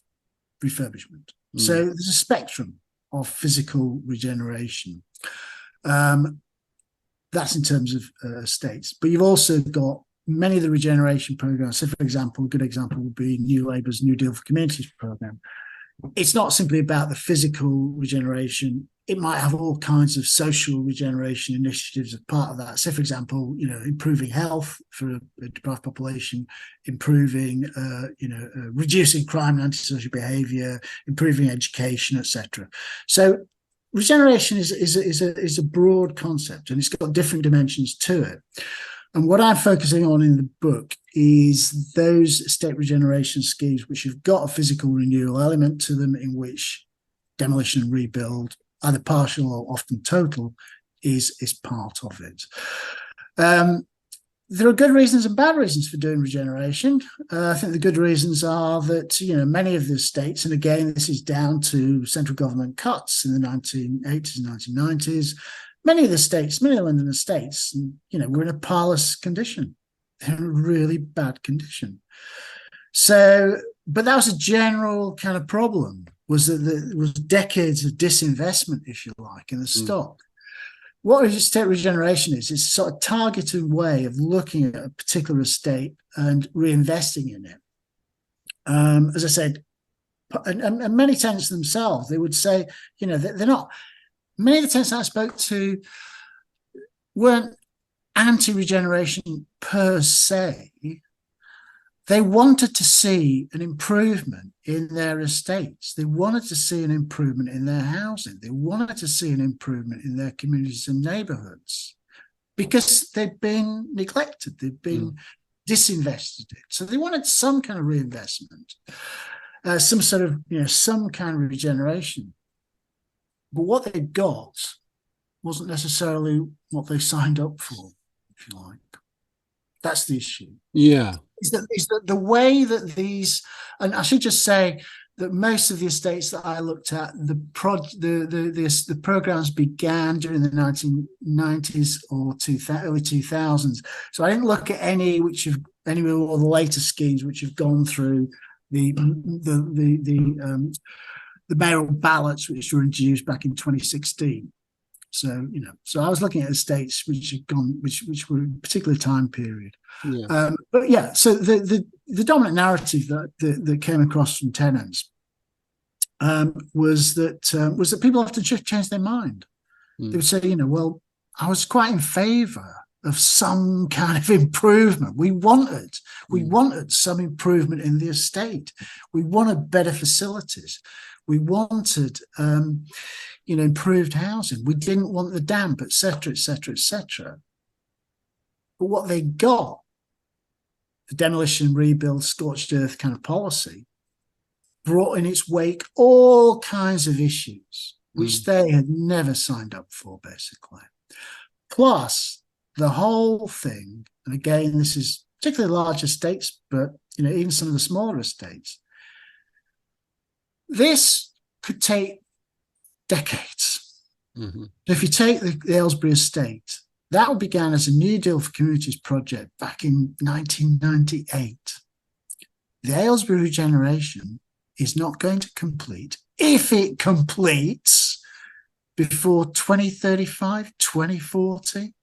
refurbishment. So there's a spectrum of physical regeneration. That's in terms of estates. But you've also got many of the regeneration programs. So, for example, a good example would be New Labour's New Deal for Communities program. It's not simply about the physical regeneration. It might have all kinds of social regeneration initiatives as part of that. So, for example, improving health for a deprived population, improving, reducing crime and antisocial behaviour, improving education, etc. So, regeneration is a broad concept, and it's got different dimensions to it. And what I'm focusing on in the book is those estate regeneration schemes which have got a physical renewal element to them, in which demolition and rebuild, either partial or often total, is part of it. There are good reasons and bad reasons for doing regeneration. I think the good reasons are that, many of the states, and again, this is down to central government cuts in the 1980s and 1990s, many of the London estates, were in a parlous condition. They're in a really bad condition. So, but that was a general kind of problem, was that there was decades of disinvestment, if you like, in the stock. What estate regeneration is a sort of targeted way of looking at a particular estate and reinvesting in it. As I said, and many tenants themselves, they would say, they're not. Many of the tenants I spoke to weren't anti-regeneration per se. They wanted to see an improvement in their estates. They wanted to see an improvement in their housing. They wanted to see an improvement in their communities and neighbourhoods, because they'd been neglected. They'd been disinvested in. So they wanted some kind of reinvestment, some sort of, some kind of regeneration. But what they got wasn't necessarily what they signed up for, if you like. That's the issue. Yeah. Is that the way that these, and I should just say that most of the estates that I looked at, the programs began during the 1990s or early 2000s. So I didn't look at any or the later schemes which have gone through the mayoral ballots, which were introduced back in 2016. So, so I was looking at estates which had gone, which were a particular time period. Yeah. But yeah, so the dominant narrative that came across from tenants was that people often change their mind. They would say, well, I was quite in favour of some kind of improvement. We wanted some improvement in the estate. We wanted better facilities. We wanted, improved housing. We didn't want the damp, etc., etc., etc. But what they got, the demolition, rebuild, scorched earth kind of policy, brought in its wake all kinds of issues which they had never signed up for, basically. Plus, the whole thing, and again, this is particularly large estates, but even some of the smaller estates, this could take decades. If you take the Aylesbury estate, that began as a New Deal for Communities project back in 1998. The Aylesbury regeneration is not going to complete, if it completes, before 2035, 2040.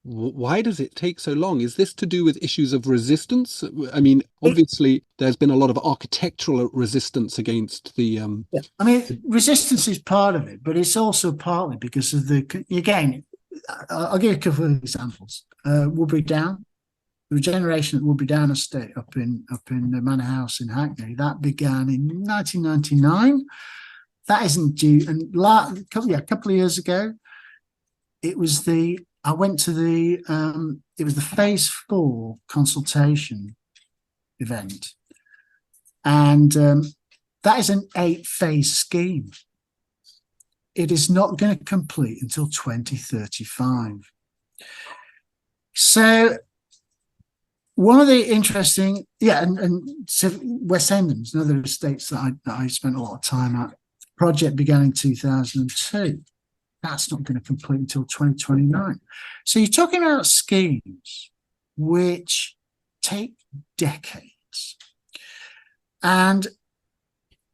Why does it take so long? Is this to do with issues of resistance? I mean, obviously, there's been a lot of architectural resistance against the. Yeah. I mean, resistance is part of it, but it's also partly because of again, I'll give you a couple of examples. Woodbury Down, the regeneration at Woodbury Down estate up in the Manor House in Hackney, that began in 1999. That isn't due, and a couple of years ago, it was I went to it was the phase 4 consultation event. And that is an 8-phase scheme. It is not going to complete until 2035. So one of the interesting, and so West Endham's another estates that I spent a lot of time at. The project began in 2002. That's not going to complete until 2029. So you're talking about schemes which take decades. And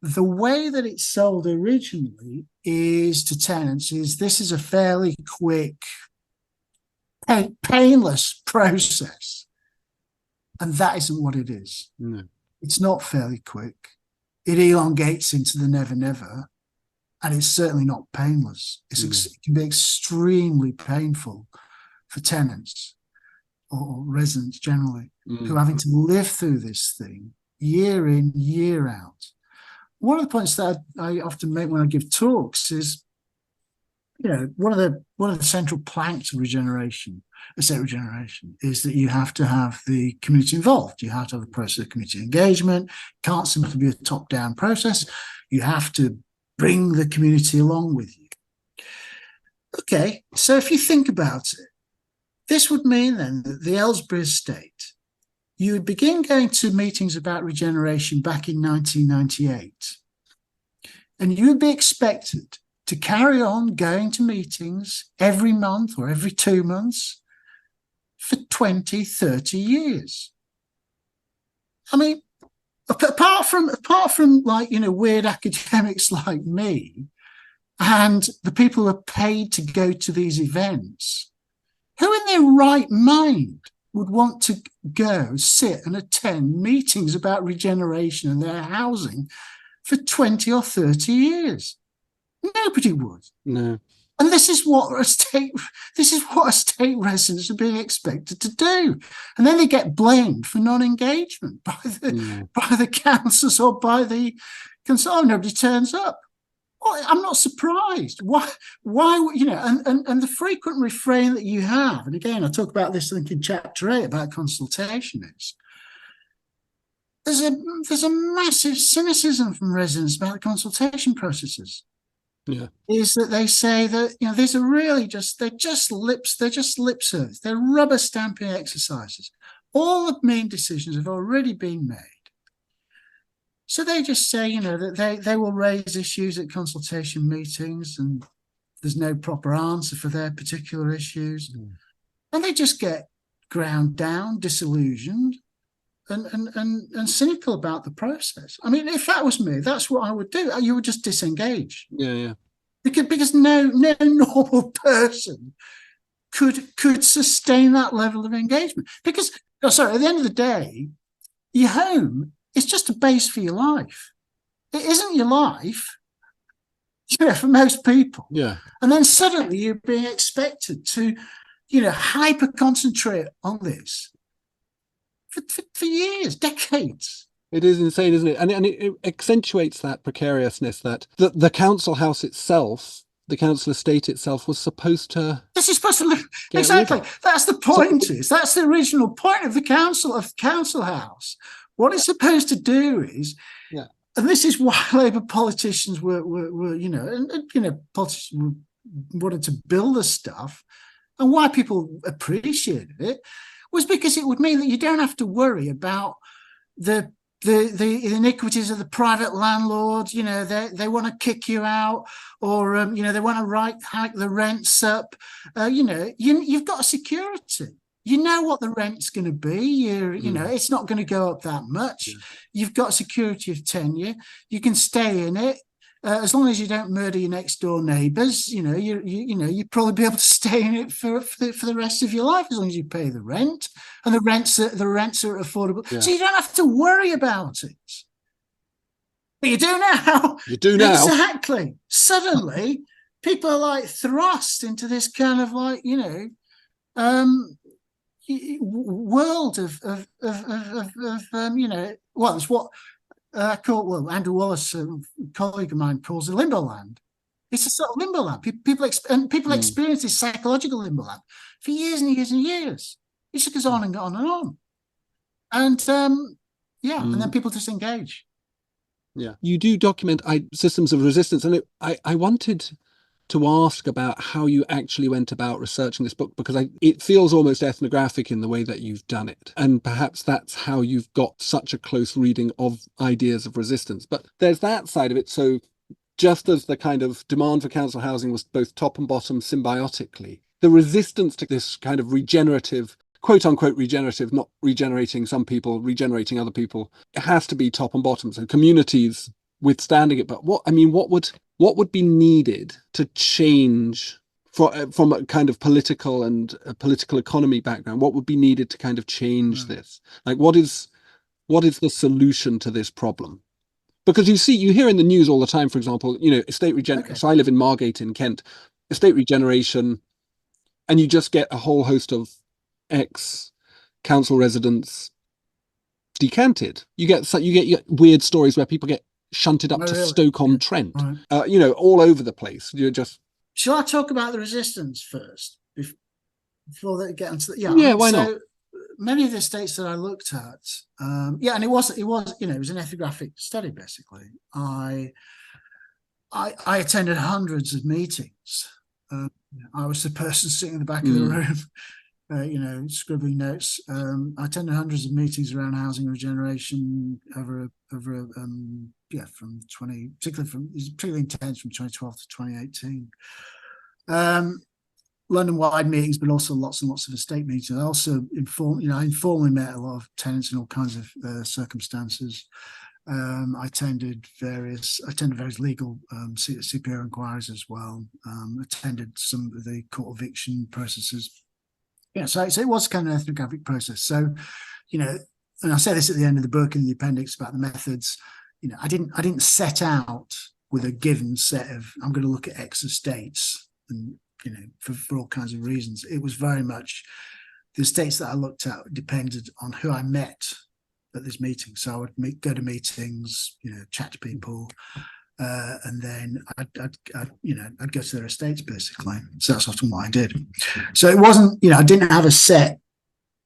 the way that it's sold originally is to tenants this is a fairly quick, painless process. And that isn't what it is. No. It's not fairly quick. It elongates into the never, never. And it's certainly not painless. It can be extremely painful for tenants or residents generally who are having to live through this thing year in, year out. One of the points that I often make when I give talks is, one of the central planks of estate regeneration, is that you have to have the community involved. You have to have a process of community engagement. It can't simply be a top-down process. You have to bring the community along with you. Okay, so if you think about it, this would mean then that the Aylesbury estate, you would begin going to meetings about regeneration back in 1998, and you would be expected to carry on going to meetings every month or every 2 months for 20, 30 years. I mean, apart from weird academics like me and the people who are paid to go to these events, who in their right mind would want to go sit and attend meetings about regeneration and their housing for 20 or 30 years? Nobody would. No. And this is what estate residents are being expected to do. And then they get blamed for non-engagement by the councils or by the consultant. Nobody turns up. Well, I'm not surprised. Why, and the frequent refrain that you have, and again, I talk about this, I think, in chapter 8 about consultation, is there's a massive cynicism from residents about the consultation processes. Yeah, is that they say that these are really they're just lip service. They're rubber stamping exercises. All the main decisions have already been made. So they just say that they will raise issues at consultation meetings, and there's no proper answer for their particular issues, and they just get ground down, disillusioned, and cynical about the process. I mean, if that was me, that's what I would do. You would just disengage. Yeah. Because no normal person could sustain that level of engagement. Because, at the end of the day, your home is just a base for your life. It isn't your life, for most people. Yeah. And then suddenly you're being expected to, hyper concentrate on this for years, decades. It is insane, isn't it? And it accentuates that precariousness that the council house itself, the council estate itself, was supposed to. This is supposed to live exactly. That's the point. That's the original point of the council house. What it's supposed to do is, and this is why Labour politicians were politicians wanted to build the stuff, and why people appreciated it, was because it would mean that you don't have to worry about the iniquities of the private landlords. They want to kick you out, or they want to hike the rents up. You've got a security. you know what the rent's going to be. You know, it's not going to go up that much. Yeah. You've got security of tenure. You can stay in it. As long as you don't murder your next door neighbours, you know, you'd probably be able to stay in it for the rest of your life, as long as you pay the rent, and the rents are affordable. Yeah. So you don't have to worry about it. But you do now. You do now. Exactly. Suddenly, people are like thrust into this kind of like, you know, world of you know, well, it's what Andrew Wallace, a colleague of mine, calls a limbo land. It's a sort of limbo land. People experience this psychological limbo land for years and years and years. It just goes on and on and on. And and then people disengage. Yeah, you do document systems of resistance, and I wanted to ask about how you actually went about researching this book, because it feels almost ethnographic in the way that you've done it. And perhaps that's how you've got such a close reading of ideas of resistance. But there's that side of it. So just as the kind of demand for council housing was both top and bottom symbiotically, the resistance to this kind of regenerative, quote unquote regenerative, not regenerating some people, regenerating other people, it has to be top and bottom. So communities withstanding it. But what would be needed to change from a kind of political and a political economy background? What would be needed to kind of change this? Like, what is the solution to this problem? Because you hear in the news all the time, for example, you know, estate regeneration. So I live in Margate in Kent, estate regeneration, and you just get a whole host of ex-council residents decanted. You get weird stories where people get shunted up to Stoke-on-Trent, you know, all over the place. You're just. Shall I talk about the resistance first before they get into the? Yeah, why not? Many of the estates that I looked at, and it was you know, it was an ethnographic study basically. I attended hundreds of meetings. I was the person sitting in the back of the room, you know, scribbling notes. I attended hundreds of meetings around housing regeneration over from particularly intense from 2012 to 2018. London-wide meetings, but also lots and lots of estate meetings. I also informally met a lot of tenants in all kinds of circumstances. I attended various legal CPO inquiries as well. Attended some of the court eviction processes. Yeah, so it was kind of an ethnographic process. So, you know, and I say this at the end of the book in the appendix about the methods. You know, I didn't set out with a given set of, I'm going to look at X estates, and you know, for all kinds of reasons. It was very much the estates that I looked at depended on who I met at this meeting. So I would go to meetings, you know, chat to people, and then I'd go to their estates basically. So that's often what I did. So it wasn't, you know, I didn't have a set.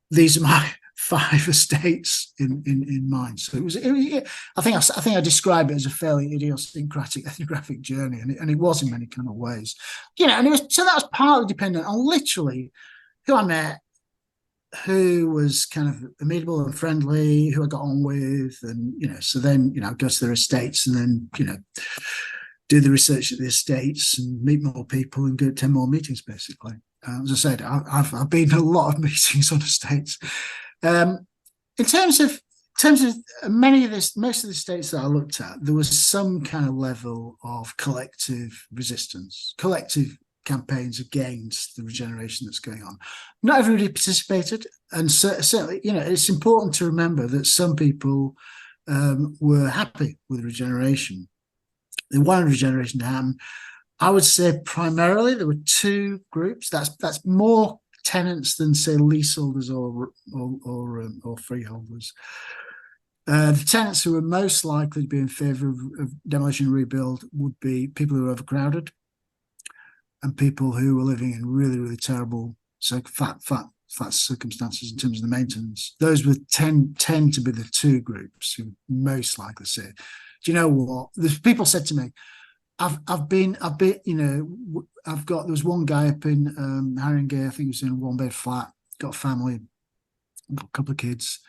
These are my 5 estates in mind. So it was. I think I describe it as a fairly idiosyncratic ethnographic journey, and it was in many kind of ways. You know, and it was, so that was partly dependent on literally who I met, who was kind of amenable and friendly, who I got on with, and you know. So then, you know, I'd go to their estates, and then, you know, do the research at the estates and meet more people and go to 10 more meetings basically. As I said, I've been to a lot of meetings on estates. In terms of most of the states that I looked at, there was some kind of level of collective resistance, collective campaigns against the regeneration that's going on. Not everybody participated, and certainly, you know, it's important to remember that some people were happy with regeneration. They wanted regeneration to happen. I would say primarily there were 2 groups. That's more tenants than, say, leaseholders or freeholders. The tenants who were most likely to be in favour of demolition and rebuild would be people who are overcrowded and people who were living in really, really terrible, flat circumstances in terms of the maintenance. Those would tend to be the 2 groups who most likely say, do you know what? The people said to me, I've been, you know, there was one guy up in Haringey, I think he was in a 1-bed flat, got a family, got a couple of kids.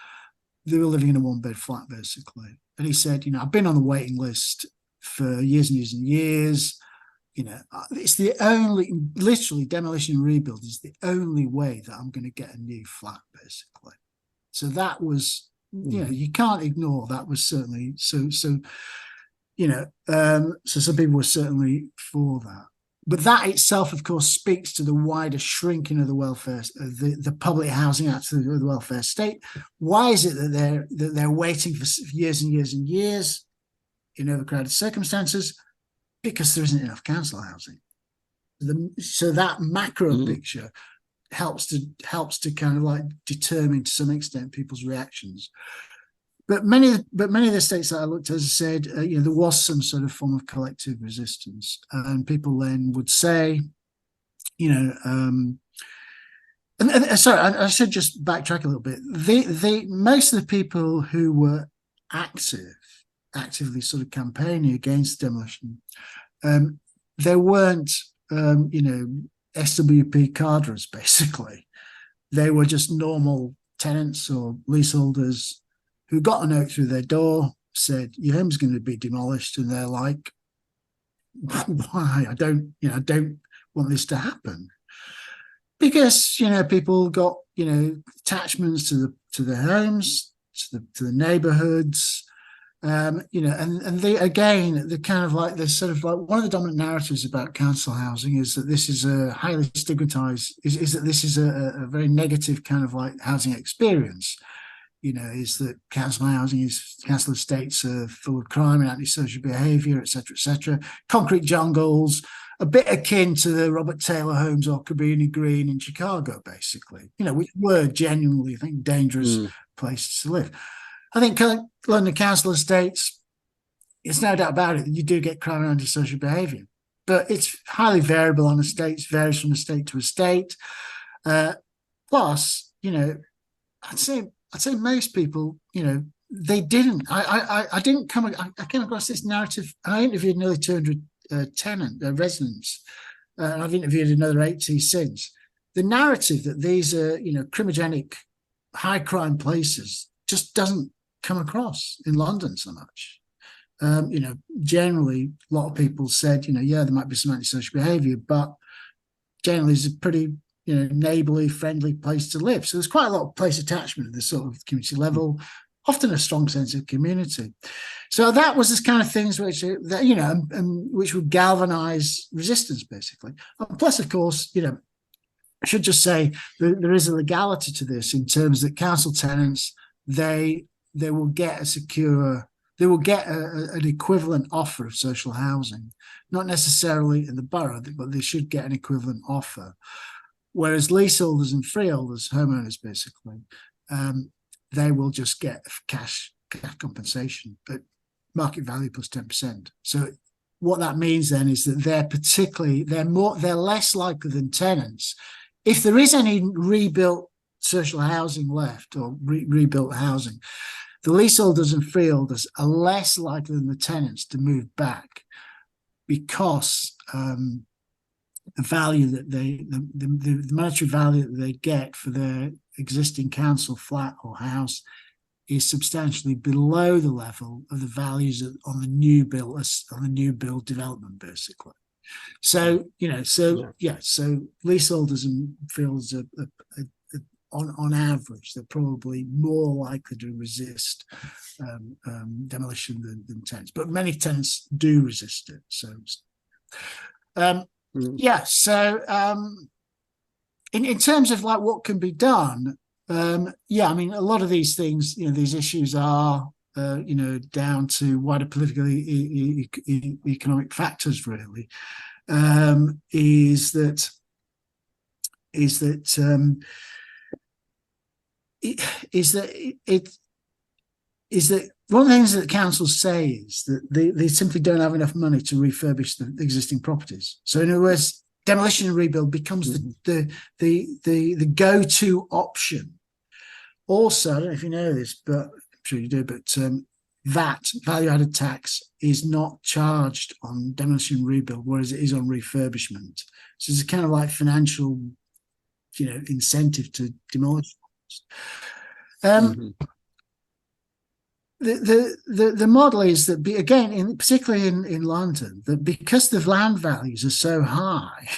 They were living in a 1-bed flat, basically. And he said, you know, I've been on the waiting list for years and years and years. it's the only, literally demolition and rebuild is the only way that I'm going to get a new flat, basically. So that was, you can't ignore that was certainly, so some people were certainly for that. But that itself, of course, speaks to the wider shrinking of the welfare, the public housing act of the welfare state. Why is it that they're waiting for years and years and years in overcrowded circumstances? Because there isn't enough council housing. So that macro picture helps to kind of like determine to some extent people's reactions. But many of the states that I looked at, as I said, there was some sort of form of collective resistance, and people then would say, sorry, I should just backtrack a little bit. Most of the people who were actively sort of campaigning against demolition, they weren't, SWP cadres, basically. They were just normal tenants or leaseholders who got a note through their door, said, your home's going to be demolished. And they're like, why? I don't want this to happen. Because, people got, attachments to the homes, to the neighborhoods, and they, again, the kind of like, there's sort of like one of the dominant narratives about council housing is that this is a highly stigmatized, is that this is a very negative kind of like housing experience. Is that council estates are full of crime and antisocial behaviour, etc., concrete jungles, a bit akin to the Robert Taylor homes or Cabrini Green in Chicago, basically, which were genuinely, I think, dangerous places to live. I think London council estates, it's no doubt about it that you do get crime and antisocial behaviour, but it's highly variable on estates, varies from estate to estate. Plus, I'd say most people, they didn't. I came across this narrative, and I interviewed nearly 200 residents, and I've interviewed another 80 since. The narrative that these are, crimogenic, high crime places just doesn't come across in London so much. Generally, a lot of people said, there might be some antisocial behaviour, but generally it's a pretty, neighbourly, friendly place to live. So there's quite a lot of place attachment at this sort of community level, often a strong sense of community. So that was this kind of things which would galvanise resistance, basically. And plus, of course, I should just say there is a legality to this in terms that council tenants, they will get an equivalent offer of social housing, not necessarily in the borough, but they should get an equivalent offer. Whereas leaseholders and freeholders, homeowners basically, they will just get cash compensation at market value plus 10%. So what that means then is that they're less likely than tenants. If there is any rebuilt social housing left or rebuilt housing, the leaseholders and freeholders are less likely than the tenants to move back because the value that the monetary value that they get for their existing council flat or house is substantially below the level of the values on the new build development, basically. So so leaseholders and freeholders are on average, they're probably more likely to resist demolition than tenants, but many tenants do resist it. So in terms of like what can be done, I mean, a lot of these things, these issues are, down to wider political economic factors, really. Is that one of the things that councils say is that they simply don't have enough money to refurbish the existing properties. So in other words, demolition and rebuild becomes the go-to option. Also, I don't know if you know this, but I'm sure you do, but VAT, value-added tax, is not charged on demolition and rebuild, whereas it is on refurbishment. So it's a kind of like financial, incentive to demolish. the model is that, particularly in London, that because the land values are so high,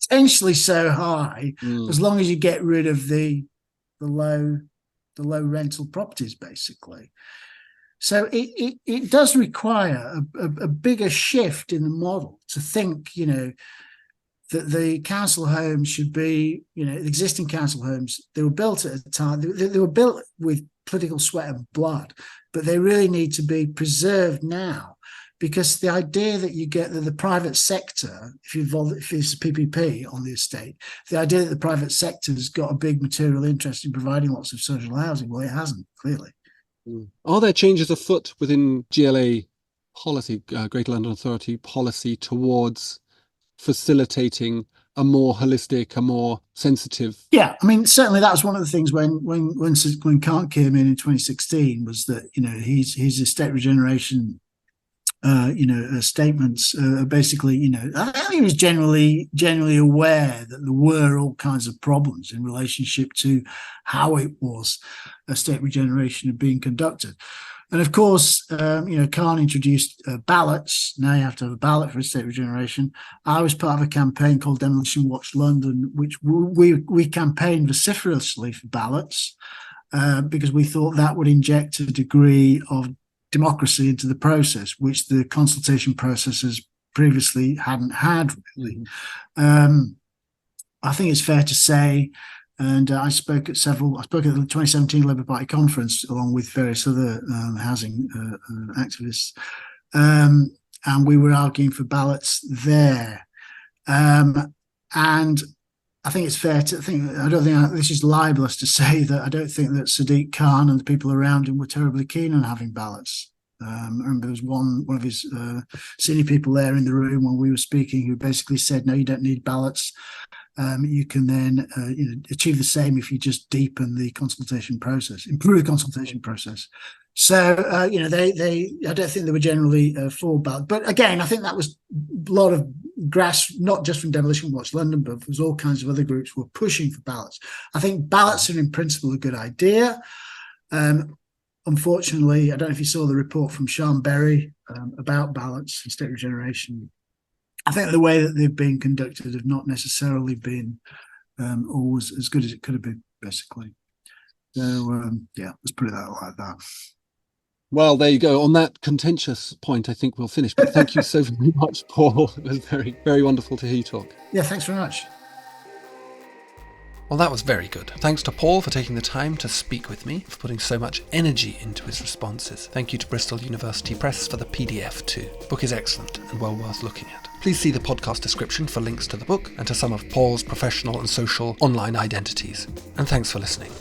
potentially so high, as long as you get rid of the low rental properties, basically. So it does require a bigger shift in the model to think, that the council homes should be, the existing council homes, they were built at a time, they were built with political sweat and blood, but they really need to be preserved now, because the idea that you get that the private sector, if it's a PPP on the estate, the idea that the private sector has got a big material interest in providing lots of social housing, well, it hasn't, clearly. Are there changes afoot within GLA policy, Greater London Authority policy, towards facilitating a more holistic, a more sensitive? Yeah, I mean, certainly that was one of the things when Kant came in 2016, was that his estate regeneration statements basically, I think he was generally aware that there were all kinds of problems in relationship to how it was estate regeneration had been conducted. And of course, Khan introduced ballots. Now you have to have a ballot for estate regeneration. I was part of a campaign called Demolition Watch London, which we campaigned vociferously for ballots because we thought that would inject a degree of democracy into the process, which the consultation processes previously hadn't had, really. I think it's fair to say, and I spoke at the 2017 Labour Party conference along with various other housing activists, and we were arguing for ballots there. And I think it's fair to think, I don't think this is libelous to say that I don't think that Sadiq Khan and the people around him were terribly keen on having ballots. I remember there was one of his senior people there in the room when we were speaking who basically said, no, you don't need ballots. You can then achieve the same if you just deepen the consultation process, improve the consultation process. So, I don't think they were generally for ballot. But again, I think that was a lot of grass, not just from Demolition Watch London, but there's all kinds of other groups who were pushing for ballots. I think ballots are in principle a good idea. Unfortunately, I don't know if you saw the report from Sean Berry about ballots and state regeneration. I think the way that they've been conducted have not necessarily been always as good as it could have been, basically. So, let's put it like that. Well, there you go. On that contentious point, I think we'll finish. But thank you so very much, Paul. It was very, very wonderful to hear you talk. Yeah, thanks very much. Well, that was very good. Thanks to Paul for taking the time to speak with me, for putting so much energy into his responses. Thank you to Bristol University Press for the PDF too. The book is excellent and well worth looking at. Please see the podcast description for links to the book and to some of Paul's professional and social online identities. And thanks for listening.